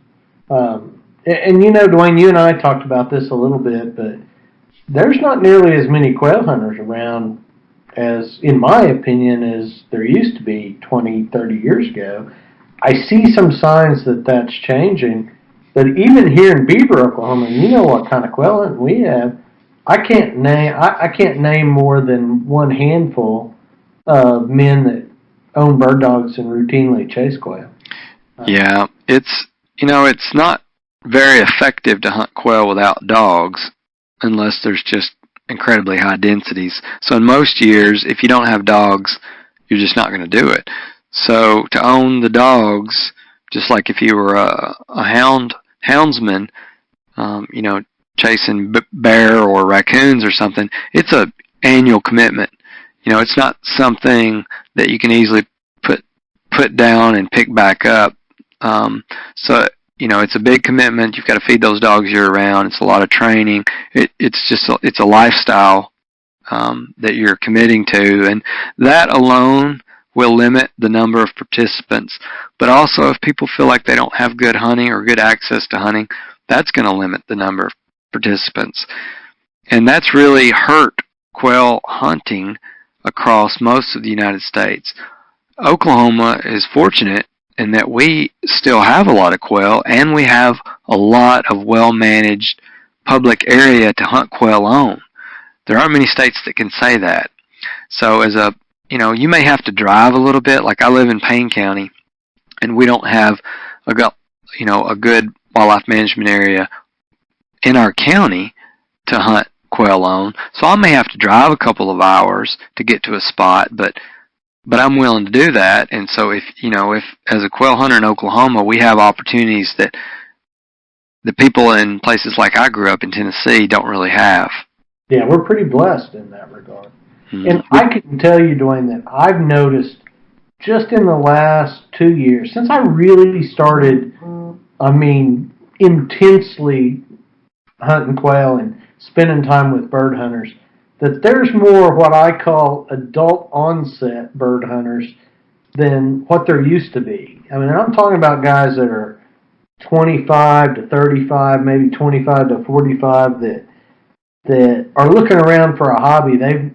And Dwayne, you and I talked about this a little bit, but there's not nearly as many quail hunters around as, in my opinion, as there used to be 20, 30 years ago. I see some signs that that's changing, but even here in Beaver, Oklahoma, you know what kind of quail hunting we have. I can't name more than one handful of men that own bird dogs and routinely chase quail. Yeah, it's not very effective to hunt quail without dogs unless there's just incredibly high densities. So in most years, if you don't have dogs, you're just not going to do it. So to own the dogs, just like if you were a houndsman, chasing bear or raccoons or something, it's a annual commitment. It's not something that you can easily put down and pick back up. So it's a big commitment. You've got to feed those dogs year-round. It's a lot of training. It's a lifestyle that you're committing to, and that alone will limit the number of participants. But also, if people feel like they don't have good hunting or good access to hunting, that's going to limit the number of participants. And that's really hurt quail hunting across most of the United States. Oklahoma is fortunate in that we still have a lot of quail, and we have a lot of well-managed public area to hunt quail on. There aren't many states that can say that. So you may have to drive a little bit. Like I live in Payne County, and we don't have a good wildlife management area in our county to hunt quail on. So I may have to drive a couple of hours to get to a spot, but I'm willing to do that. And so if as a quail hunter in Oklahoma, we have opportunities that the people in places like I grew up in Tennessee don't really have. Yeah, we're pretty blessed in that regard. Mm-hmm. And I can tell you, Dwayne, that I've noticed just in the last 2 years, since I really started, intensely hunting quail and spending time with bird hunters, that there's more what I call adult onset bird hunters than what there used to be. I'm talking about guys that are 25 to 35, maybe 25 to 45 that are looking around for a hobby. They've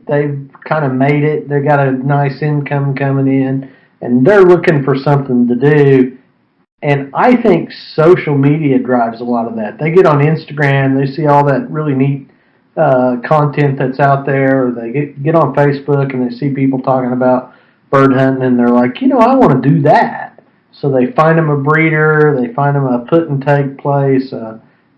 kind of made it. They've got a nice income coming in, and they're looking for something to do. And I think social media drives a lot of that. They get on Instagram, they see all that really neat content that's out there, or they get on Facebook and they see people talking about bird hunting, and they're like, I want to do that. So they find them a breeder, they find them a put and take place,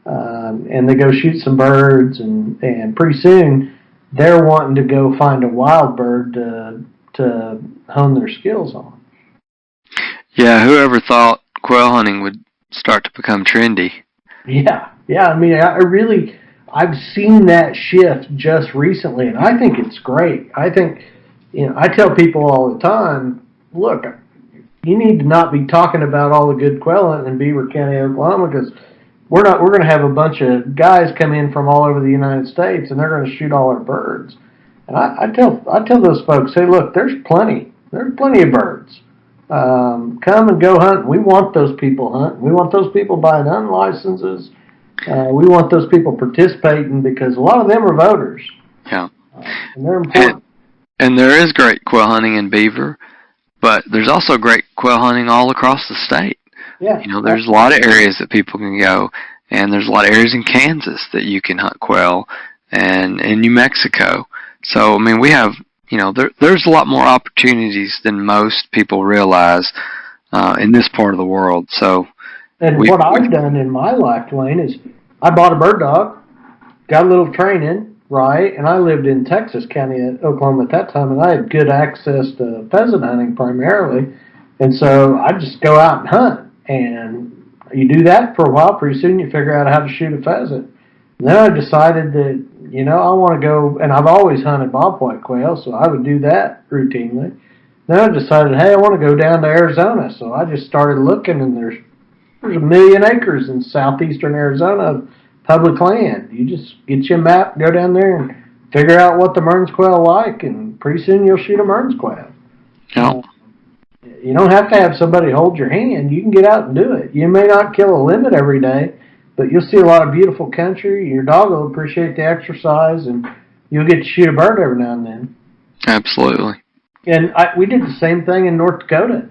and they go shoot some birds, and pretty soon they're wanting to go find a wild bird to hone their skills on. Yeah, whoever thought quail hunting would start to become trendy? Yeah. I mean, I've seen that shift just recently, and I think it's great. I think, I tell people all the time, look, you need to not be talking about all the good quail hunting in Beaver County, Oklahoma, because we're going to have a bunch of guys come in from all over the United States, and they're going to shoot all our birds. And I tell those folks, hey, look, there's plenty of birds. Come and go hunt. We want those people hunting. We want those people buying hunting licenses. We want those people participating, because a lot of them are voters. Yeah. And they're important. And there is great quail hunting in Beaver, but there's also great quail hunting all across the state. Yeah. There's a lot of areas that people can go, and there's a lot of areas in Kansas that you can hunt quail, and in New Mexico. So, I mean, we have, there's a lot more opportunities than most people realize in this part of the world. So, and what I've done in my life, Dwayne, is I bought a bird dog, got a little training, right? And I lived in Texas County, Oklahoma at that time, and I had good access to pheasant hunting primarily. And so I just go out and hunt. And you do that for a while, pretty soon you figure out how to shoot a pheasant. And then I decided that, I want to go, and I've always hunted bobwhite quail, so I would do that routinely. Then I decided, hey, I want to go down to Arizona. So I just started looking, and there's 1 million acres in southeastern Arizona of public land. You just get you a map, go down there, and figure out what the Mearns quail like, and pretty soon you'll shoot a Mearns quail. Yeah. You don't have to have somebody hold your hand. You can get out and do it. You may not kill a limit every day, but you'll see a lot of beautiful country. Your dog will appreciate the exercise, and you'll get to shoot a bird every now and then. Absolutely. And we did the same thing in North Dakota.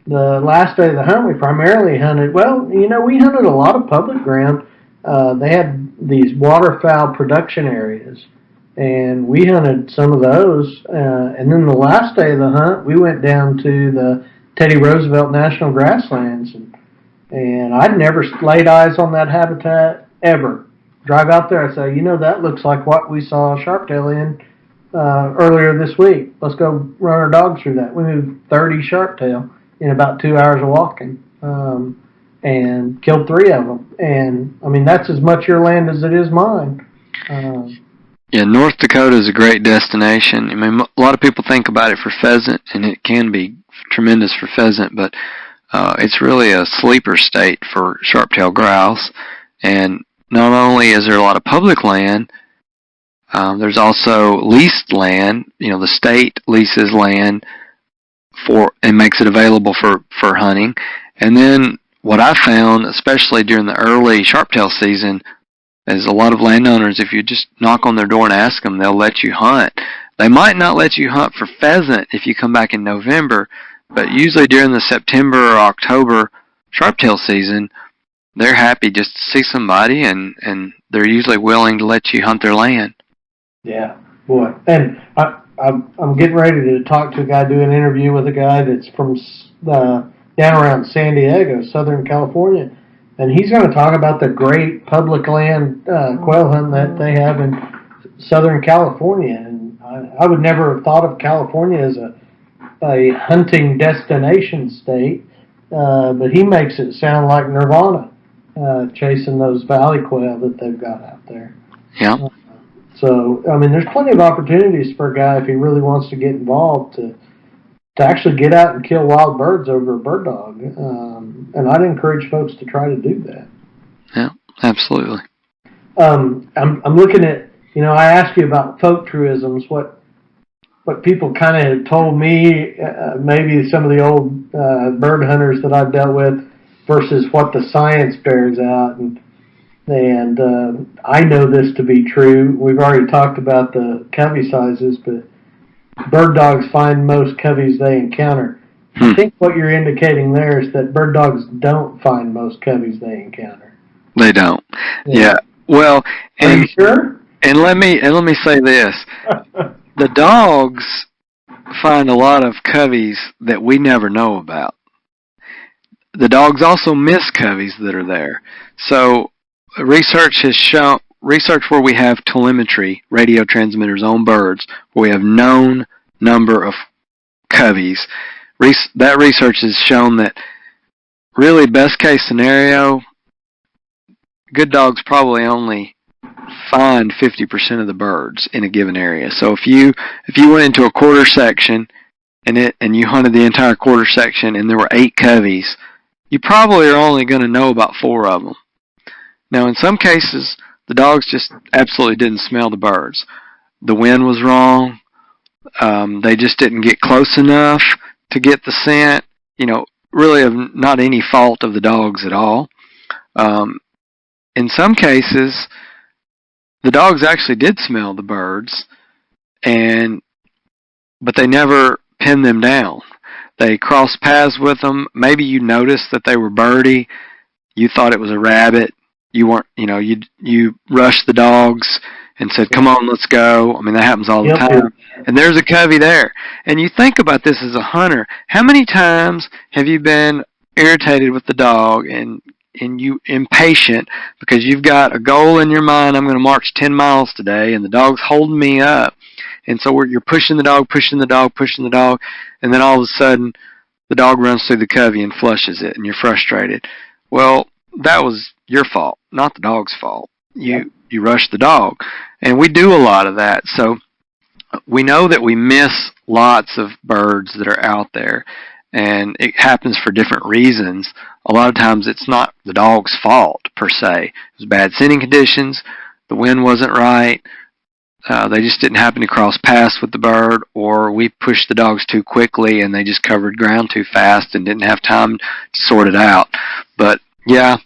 The last day of the hunt, we primarily hunted, we hunted a lot of public ground. They had these waterfowl production areas, and we hunted some of those. And then the last day of the hunt, we went down to the Teddy Roosevelt National Grasslands, and I'd never laid eyes on that habitat ever. Drive out there, I say, that looks like what we saw sharptail in earlier this week. Let's go run our dogs through that. We moved 30 sharptail in about 2 hours of walking, and killed 3 of them. And, I mean, that's as much your land as it is mine. Yeah, North Dakota is a great destination. I mean, a lot of people think about it for pheasant, and it can be tremendous for pheasant, but it's really a sleeper state for sharp-tailed grouse. And not only is there a lot of public land, there's also leased land. The state leases land and makes it available for hunting. And then what I found, especially during the early sharp-tail season, is a lot of landowners, if you just knock on their door and ask them, they'll let you hunt. They might not let you hunt for pheasant if you come back in November, but usually during the September or October sharp-tail season, they're happy just to see somebody, and they're usually willing to let you hunt their land. Yeah, boy. And I'm getting ready to talk to a guy, do an interview with a guy that's from down around San Diego, Southern California. And he's going to talk about the great public land quail hunting that they have in Southern California. And I would never have thought of California as a hunting destination state, but he makes it sound like nirvana, chasing those valley quail that they've got out there. Yeah. So, I mean, there's plenty of opportunities for a guy, if he really wants to get involved, to actually get out and kill wild birds over a bird dog. And I'd encourage folks to try to do that. Yeah, absolutely. I'm looking at, I asked you about folk truisms, what people kind of had told me, maybe some of the old bird hunters that I've dealt with, versus what the science bears out. And I know this to be true. We've already talked about the covey sizes, but bird dogs find most coveys they encounter I think what you're indicating there is that bird dogs don't find most coveys they encounter. They don't. Yeah. Well, Are you sure? And let me say this: the dogs find a lot of coveys that we never know about. The dogs also miss coveys that are there. So research where we have telemetry, radio transmitters on birds, where we have known number of coveys. That research has shown that really best case scenario, good dogs probably only find 50% of the birds in a given area. So if you went into a quarter section and you hunted the entire quarter section and there were 8 coveys, you probably are only going to know about 4 of them. Now in some cases, the dogs just absolutely didn't smell the birds. The wind was wrong. They just didn't get close enough to get the scent. Really of not any fault of the dogs at all. In some cases, the dogs actually did smell the birds, but they never pinned them down. They crossed paths with them. Maybe you noticed that they were birdie. You thought it was a rabbit. You weren't, you rushed the dogs and said, "Come on, let's go." I mean, that happens all the time. And there's a covey there. And you think about this as a hunter. How many times have you been irritated with the dog and you impatient because you've got a goal in your mind? I'm going to march 10 miles today, and the dog's holding me up. And so you're pushing the dog, and then all of a sudden the dog runs through the covey and flushes it, and you're frustrated. Well, that was your fault, not the dog's fault. You rushed the dog. And we do a lot of that. So we know that we miss lots of birds that are out there, and it happens for different reasons. A lot of times it's not the dog's fault per se. It was bad scenting conditions, the wind wasn't right, they just didn't happen to cross paths with the bird, or we pushed the dogs too quickly and they just covered ground too fast and didn't have time to sort it out. But yeah,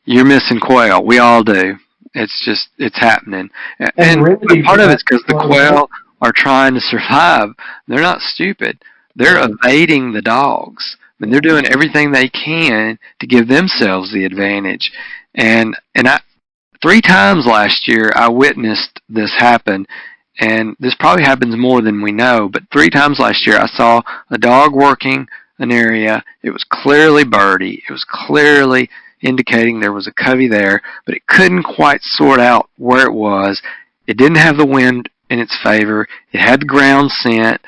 you're missing quail. We all do. It's happening. And part of it's because the quail are trying to survive. They're not stupid. They're evading the dogs. I mean, they're doing everything they can to give themselves the advantage. And 3 times last year I witnessed this happen, and this probably happens more than we know, but 3 times last year I saw a dog working an area. It was clearly birdie. It was clearly indicating there was a covey there, but it couldn't quite sort out where it was. It didn't have the wind in its favor. It had the ground scent,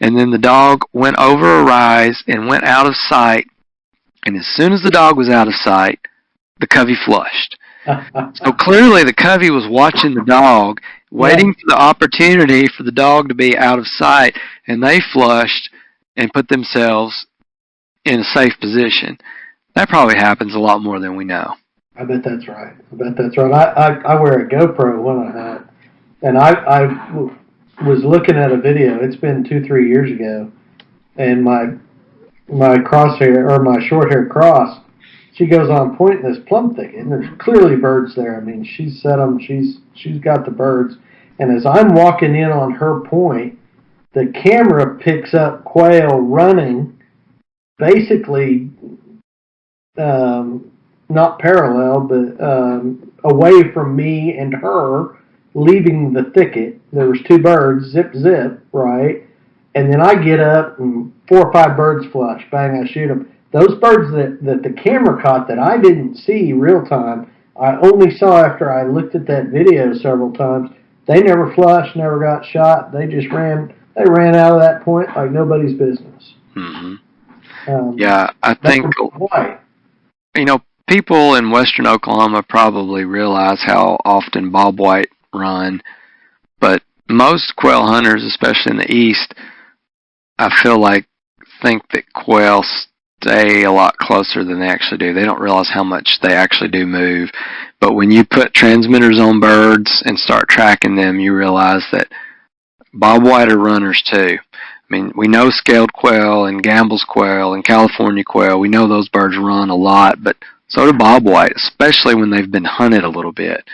and then the dog went over a rise and went out of sight, and as soon as the dog was out of sight, the covey flushed. So clearly the covey was watching the dog, waiting for the opportunity for the dog to be out of sight, and they flushed and put themselves in a safe position. That probably happens a lot more than we know. I bet that's right. I wear a GoPro when I hunt, and I was looking at a video. It's been 2-3 years ago, and my crosshair, or my short hair cross, she goes on point in this plum thicket, and there's clearly birds there. I mean, she's set them. She's got the birds, and as I'm walking in on her point, the camera picks up quail running, basically not parallel, but away from me and her, leaving the thicket. There was 2 birds, zip, right? And then I get up, and 4 or 5 birds flush. Bang, I shoot them. Those birds that the camera caught that I didn't see real time, I only saw after I looked at that video several times. They never flushed, never got shot. They just ran out of that point like nobody's business. Mm-hmm. Yeah, I think, people in western Oklahoma probably realize how often bobwhite run, but most quail hunters, especially in the east, I feel like think that quail stay a lot closer than they actually do. They don't realize how much they actually do move. But when you put transmitters on birds and start tracking them, you realize that bobwhite are runners too. I mean, we know scaled quail and Gamble's quail and California quail. We know those birds run a lot, but so do bobwhite, especially when they've been hunted a little bit.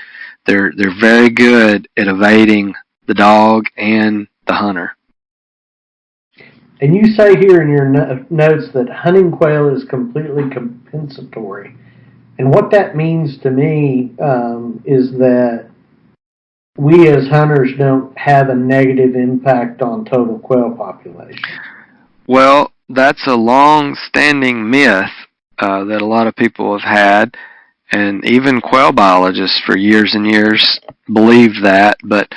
They're very good at evading the dog and the hunter. And you say here in your notes that hunting quail is completely compensatory. And what that means to me is that we as hunters don't have a negative impact on total quail population. Well, that's a long-standing myth that a lot of people have had, and even quail biologists for years and years believed that, but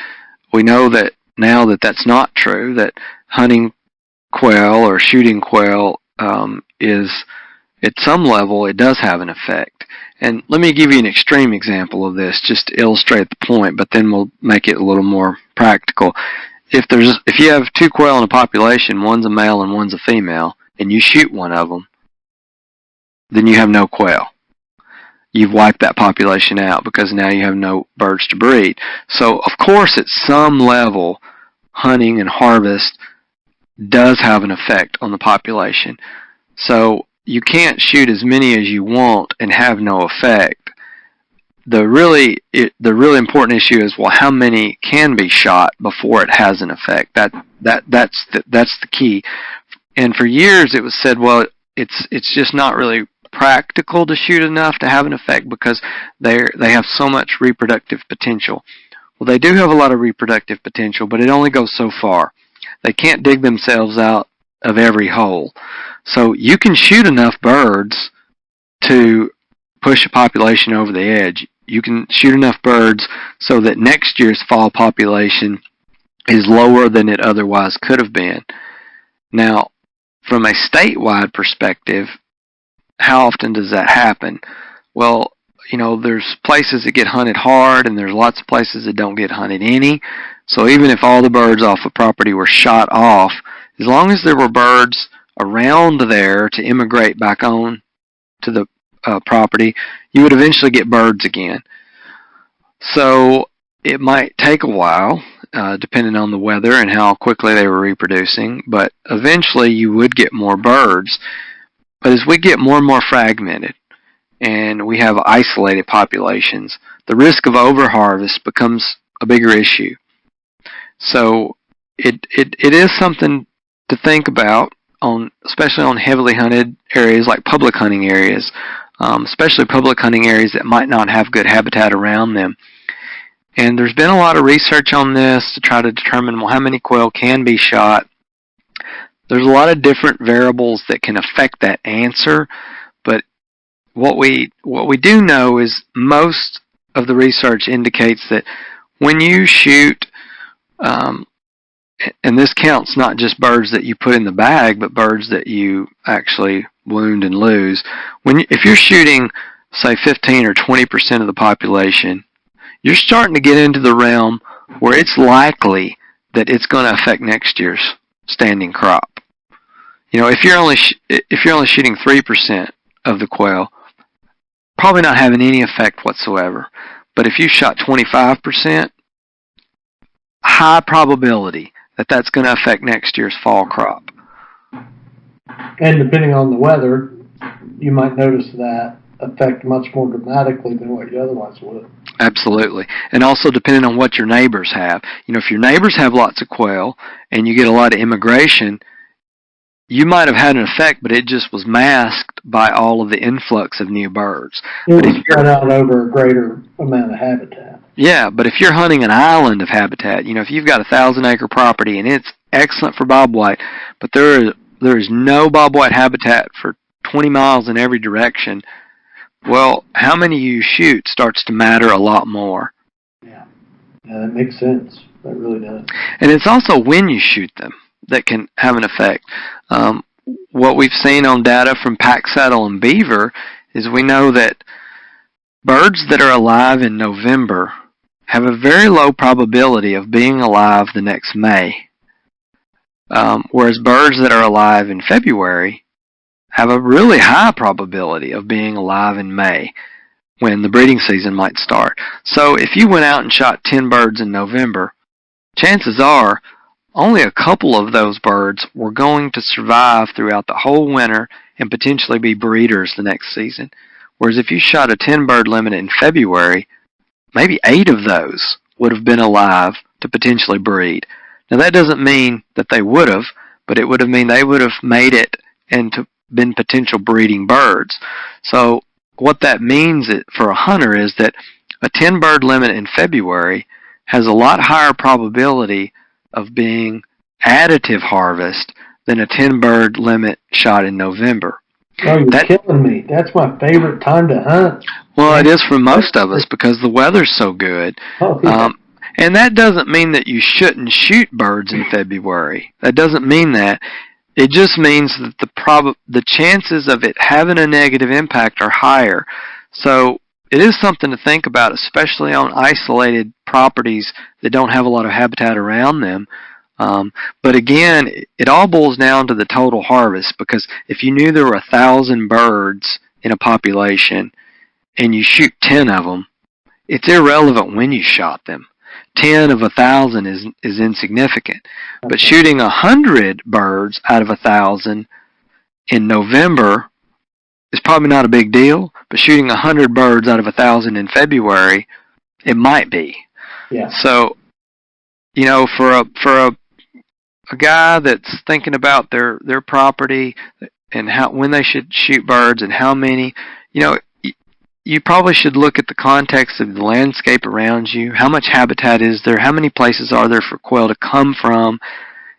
we know that now that that's not true, that hunting quail or shooting quail is, at some level, it does have an effect. And let me give you an extreme example of this just to illustrate the point, but then we'll make it a little more practical. If you have two quail in a population, one's a male and one's a female, and you shoot one of them, then you have no quail. You've wiped that population out because now you have no birds to breed. So, of course, at some level, hunting and harvest does have an effect on the population. So you can't shoot as many as you want and have no effect. The really important issue is, well, how many can be shot before it has an effect? That's the key. And for years it was said, well, it's just not really practical to shoot enough to have an effect because they have so much reproductive potential. Well, they do have a lot of reproductive potential, but it only goes so far. They can't dig themselves out of every hole. So you can shoot enough birds to push a population over the edge. You can shoot enough birds so that next year's fall population is lower than it otherwise could have been. Now, from a statewide perspective, how often does that happen? Well, there's places that get hunted hard, and there's lots of places that don't get hunted any. So even if all the birds off a property were shot off, as long as there were birds around there to immigrate back on to the property, you would eventually get birds again. So it might take a while, depending on the weather and how quickly they were reproducing, but eventually you would get more birds. But as we get more and more fragmented, and we have isolated populations, the risk of overharvest becomes a bigger issue. So it is something to think about, especially on heavily hunted areas like public hunting areas, especially public hunting areas that might not have good habitat around them. And there's been a lot of research on this to try to determine, well, how many quail can be shot. There's a lot of different variables that can affect that answer, but what we do know is most of the research indicates that when you shoot, and this counts not just birds that you put in the bag, but birds that you actually wound and lose. If you're shooting, say, 15 or 20% of the population, you're starting to get into the realm where it's likely that it's going to affect next year's standing crop. If you're only shooting 3% of the quail, probably not having any effect whatsoever. But if you shot 25%, high probability that that's going to affect next year's fall crop. And depending on the weather, you might notice that affect much more dramatically than what you otherwise would. Absolutely. And also depending on what your neighbors have. If your neighbors have lots of quail and you get a lot of immigration, you might have had an effect, but it just was masked by all of the influx of new birds. It was spread out over a greater amount of habitat. Yeah, but if you're hunting an island of habitat, if you've got a 1,000-acre property and it's excellent for bobwhite, but there is no bobwhite habitat for 20 miles in every direction, well, how many you shoot starts to matter a lot more. Yeah, that makes sense. That really does. And it's also when you shoot them that can have an effect. What we've seen on data from pack saddle and beaver is we know that birds that are alive in November have a very low probability of being alive the next May, whereas birds that are alive in February have a really high probability of being alive in May, when the breeding season might start. So if you went out and shot 10 birds in November, chances are only a couple of those birds were going to survive throughout the whole winter and potentially be breeders the next season. Whereas if you shot a 10-bird limit in February, maybe 8 of those would have been alive to potentially breed. Now that doesn't mean that they would have, but it would have mean they would have made it and been potential breeding birds. So what that means for a hunter is that a 10 bird limit in February has a lot higher probability of being additive harvest than a 10 bird limit shot in November. Oh, you're killing me. That's my favorite time to hunt. Well, it is for most of us because the weather's so good. Oh, yeah. And that doesn't mean that you shouldn't shoot birds in February. That doesn't mean that. It just means that the chances of it having a negative impact are higher. So it is something to think about, especially on isolated properties that don't have a lot of habitat around them. But again, it all boils down to the total harvest, because if you knew there were 1,000 birds in a population and you shoot 10 of them, it's irrelevant when you shot them. 10 of 1,000 is insignificant. But shooting 100 birds out of 1,000 in November is probably not a big deal, but shooting 100 birds out of 1,000 in February, it might be. Yeah. So, you know, for a guy that's thinking about their property and when they should shoot birds and how many, you know, you probably should look at the context of the landscape around you. How much habitat is there? How many places are there for quail to come from?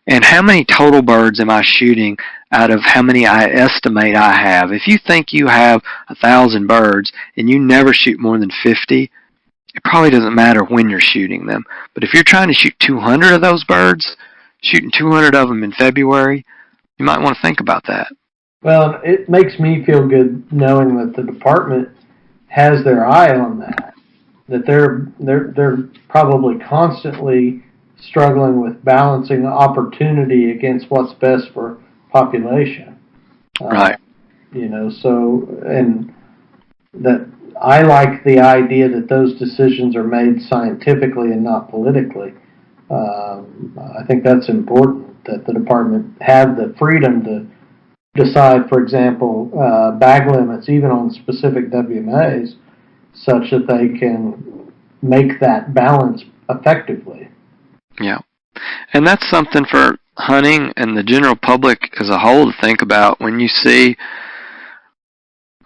And how many total birds am I shooting out of how many I estimate I have? If you think you have 1,000 birds and you never shoot more than 50, it probably doesn't matter when you're shooting them. But if you're trying to shoot 200 of those birds, shooting 200 of them in February, you might want to think about that. Well, it makes me feel good knowing that the department has their eye on that. That they're probably constantly struggling with balancing opportunity against what's best for population. Right. You know, so, and that I like the idea that those decisions are made scientifically and not politically. I think that's important, that the department have the freedom to decide, for example, bag limits, even on specific WMAs, such that they can make that balance effectively. Yeah. And that's something for hunting and the general public as a whole to think about when you see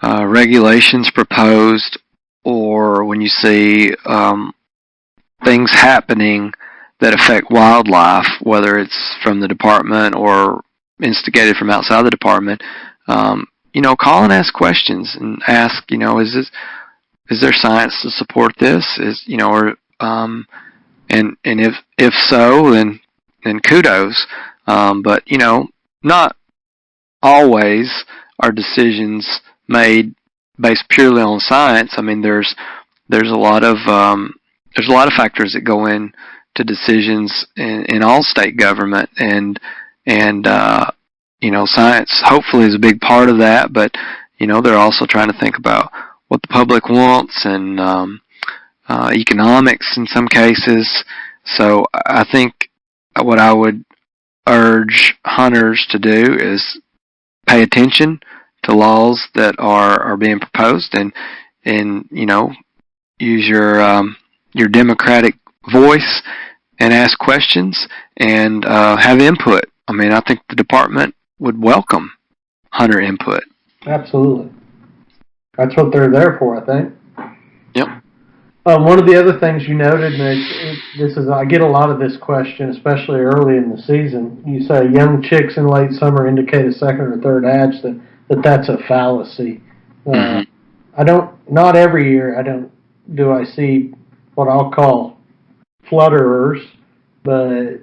regulations proposed, or when you see things happening that affect wildlife, whether it's from the department or instigated from outside the department. You know, call and ask questions and ask, you know, is there science to support this? You know, or and if so, then kudos. But you know, not always are decisions made based purely on science. I mean, there's a lot of factors that go in to decisions in all state government, and you know, science hopefully is a big part of that, but you know, they're also trying to think about what the public wants and economics in some cases. So I think what I would urge hunters to do is pay attention to laws that are being proposed, and you know, use your democratic voice and ask questions and have input. I mean, I think the department would welcome hunter input. Absolutely. That's what they're there for, I think. Yep. One of the other things you noted, and I get a lot of this question, especially early in the season. You say young chicks in late summer indicate a second or third hatch. That's a fallacy. Not every year do I see what I'll call flutterers, but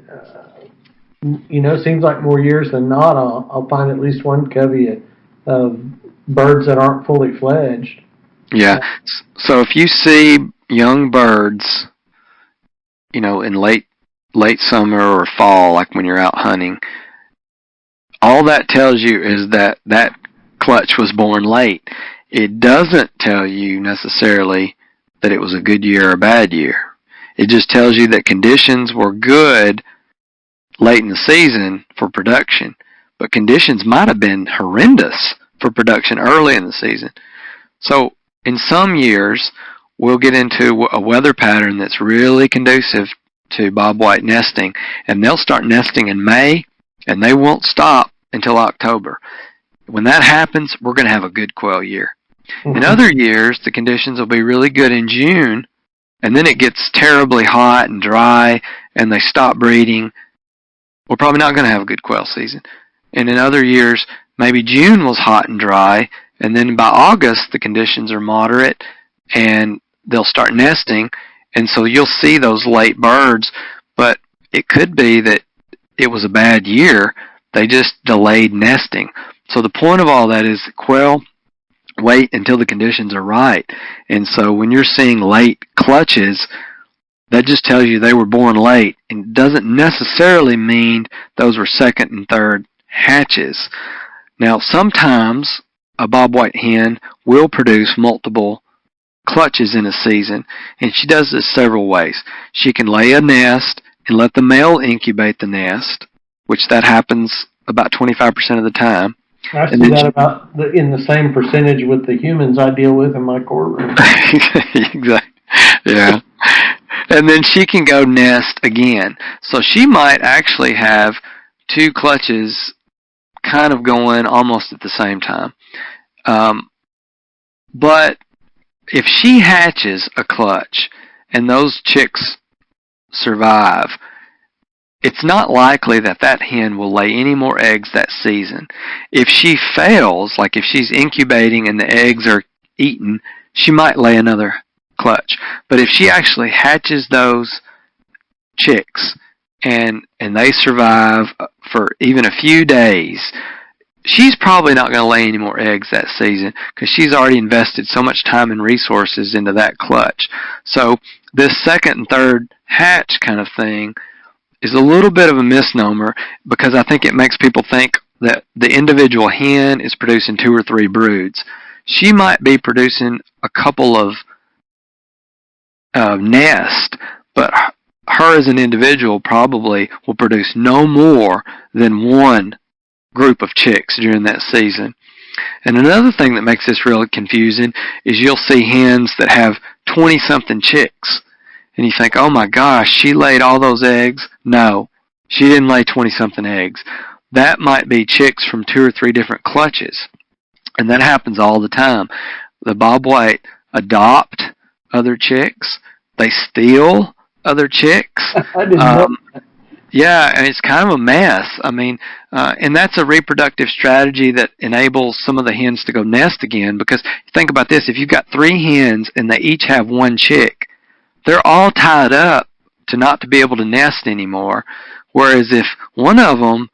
you know, it seems like more years than not I'll find at least one covey of birds that aren't fully fledged. Yeah. So if you see young birds, you know, in late summer or fall, like when you're out hunting, all that tells you is that clutch was born late. It doesn't tell you necessarily that it was a good year or a bad year. It just tells you that conditions were good late in the season for production, but conditions might have been horrendous for production early in the season. So in some years, we'll get into a weather pattern that's really conducive to bobwhite nesting, and they'll start nesting in May and they won't stop until October. When that happens, we're going to have a good quail year. In other years, the conditions will be really good in June, and then it gets terribly hot and dry, and they stop breeding. We're probably not going to have a good quail season. And in other years, maybe June was hot and dry, and then by August, the conditions are moderate, and they'll start nesting, and so you'll see those late birds, but it could be that it was a bad year. They just delayed nesting. So the point of all that is quail wait until the conditions are right. And so when you're seeing late clutches, that just tells you they were born late, and doesn't necessarily mean those were second and third hatches. Now, sometimes a bobwhite hen will produce multiple clutches in a season, and she does this several ways. She can lay a nest and let the male incubate the nest, which that happens about 25% of the time. I see that in the same percentage with the humans I deal with in my courtroom. Exactly. Yeah. And then she can go nest again. So she might actually have two clutches kind of going almost at the same time. But if she hatches a clutch and those chicks survive, it's not likely that that hen will lay any more eggs that season. If she fails, like if she's incubating and the eggs are eaten, she might lay another clutch. But if she actually hatches those chicks and they survive for even a few days, she's probably not going to lay any more eggs that season because she's already invested so much time and resources into that clutch. So this second and third hatch kind of thing is a little bit of a misnomer, because I think it makes people think that the individual hen is producing 2 or 3 broods. She might be producing a couple of nests, but her as an individual probably will produce no more than 1 group of chicks during that season. And another thing that makes this really confusing is you'll see hens that have 20-something chicks. And you think, oh my gosh, she laid all those eggs? No, she didn't lay 20-something eggs. That might be chicks from 2 or 3 different clutches. And that happens all the time. The bobwhite adopt other chicks. They steal other chicks. I didn't know that. Yeah, and it's kind of a mess. I mean, and that's a reproductive strategy that enables some of the hens to go nest again. Because think about this, if you've got 3 hens and they each have 1 chick, they're all tied up to not to be able to nest anymore. Whereas if one of them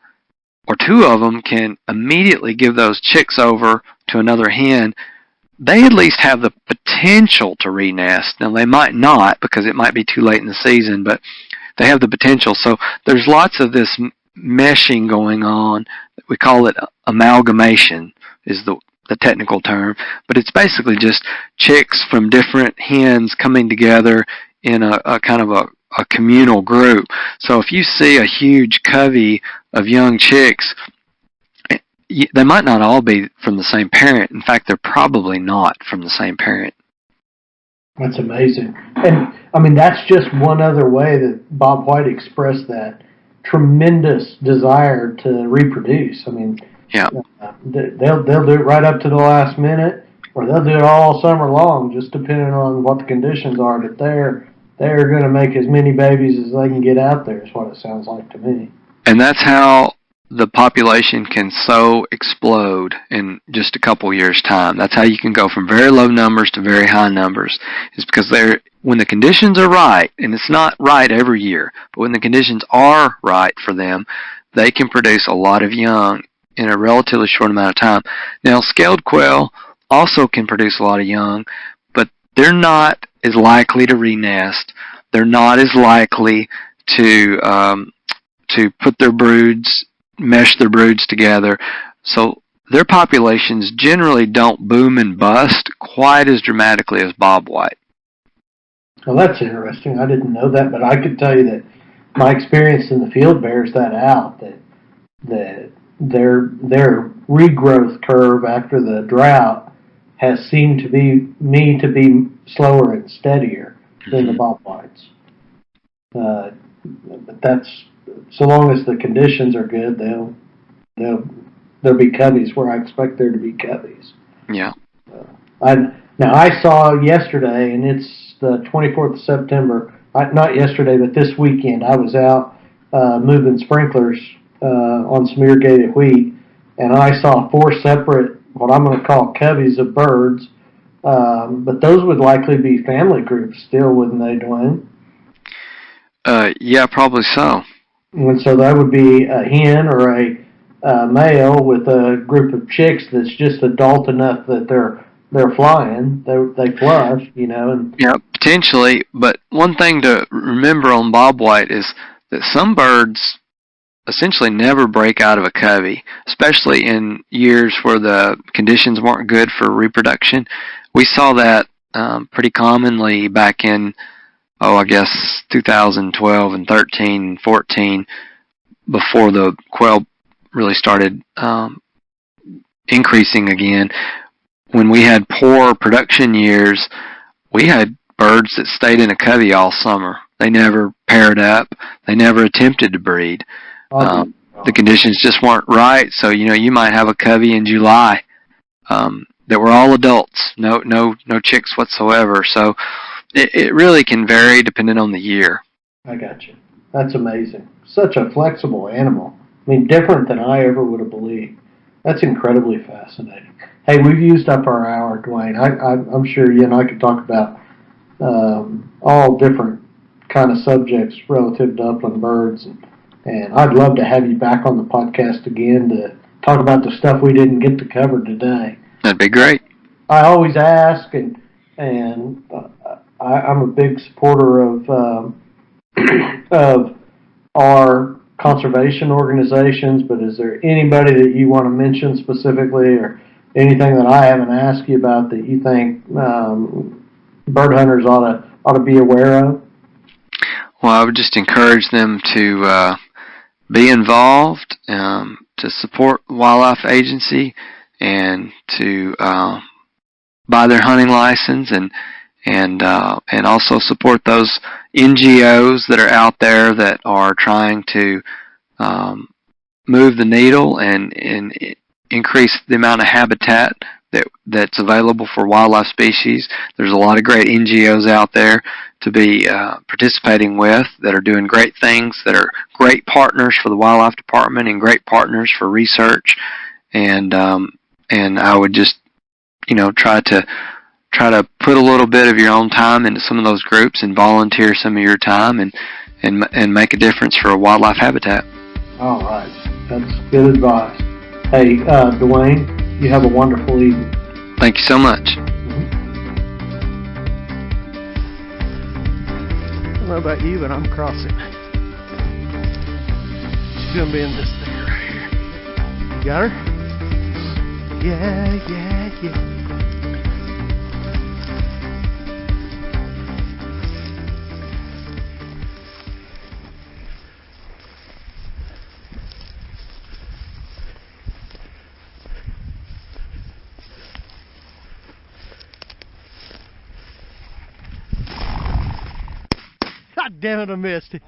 or 2 of them can immediately give those chicks over to another hen, they at least have the potential to re-nest. Now, they might not because it might be too late in the season, but they have the potential. So there's lots of this meshing going on. We call it amalgamation is the technical term, but it's basically just chicks from different hens coming together in a kind of a communal group. So if you see a huge covey of young chicks, they might not all be from the same parent. In fact, they're probably not from the same parent. That's amazing. And, I mean, that's just one other way that Bob White expressed that tremendous desire to reproduce. I mean, yeah, they'll do it right up to the last minute, or they'll do it all summer long, just depending on what the conditions are. That they're going to make as many babies as they can get out there, is what it sounds like to me. And that's how the population can so explode in just a couple years' time. That's how you can go from very low numbers to very high numbers. It's because when the conditions are right, and it's not right every year, but when the conditions are right for them, they can produce a lot of young in a relatively short amount of time. Now, scaled quail also can produce a lot of young, but they're not as likely to re-nest. They're not as likely to put their broods, mesh their broods together. So their populations generally don't boom and bust quite as dramatically as bobwhite. Well, that's interesting. I didn't know that, but I could tell you that my experience in the field bears that out, that their regrowth curve after the drought has seemed to be slower and steadier than the bobwhites. But so long as the conditions are good, there'll be coveys where I expect there to be coveys. Yeah. Now I saw yesterday, and it's the 24th of September. Not yesterday, but this weekend. I was out moving sprinklers on some irrigated wheat, and I saw 4 separate, what I'm going to call coveys of birds. But those would likely be family groups still, wouldn't they, Dwayne? Yeah, probably so. And so that would be a hen or a male with a group of chicks that's just adult enough that they're flying. They flush, And Yeah, potentially. But one thing to remember on bobwhite is that some birds essentially never break out of a covey, especially in years where the conditions weren't good for reproduction. We saw that pretty commonly back in, I guess 2012 and 13 and 14, before the quail really started increasing again. When we had poor production years, we had birds that stayed in a covey all summer. They never paired up. They never attempted to breed. The conditions just weren't right. So, you might have a covey in July that were all adults, no chicks whatsoever. So it really can vary depending on the year. I got you. That's amazing. Such a flexible animal. I mean, different than I ever would have believed. That's incredibly fascinating. Hey, we've used up our hour, Dwayne. I'm sure you and I could talk about all different kind of subjects relative to upland birds, and I'd love to have you back on the podcast again to talk about the stuff we didn't get to cover today. That'd be great. I always ask, and I'm a big supporter of of our conservation organizations, but is there anybody that you want to mention specifically, or anything that I haven't asked you about that you think bird hunters ought to be aware of? Well, I would just encourage them to be involved, to support the wildlife agency, and to buy their hunting license, and also support those NGOs that are out there that are trying to move the needle and increase the amount of habitat that's available for wildlife species. There's a lot of great NGOs out there to be participating with that are doing great things, that are great partners for the wildlife department and great partners for research. And I would just try to put a little bit of your own time into some of those groups and volunteer some of your time and make a difference for a wildlife habitat. All right, that's good advice. Hey, Dwayne, you have a wonderful evening. Thank you so much. I don't know about you, but I'm crossing. She's gonna be in this thing right here. You got her? Yeah. God damn it, I missed it.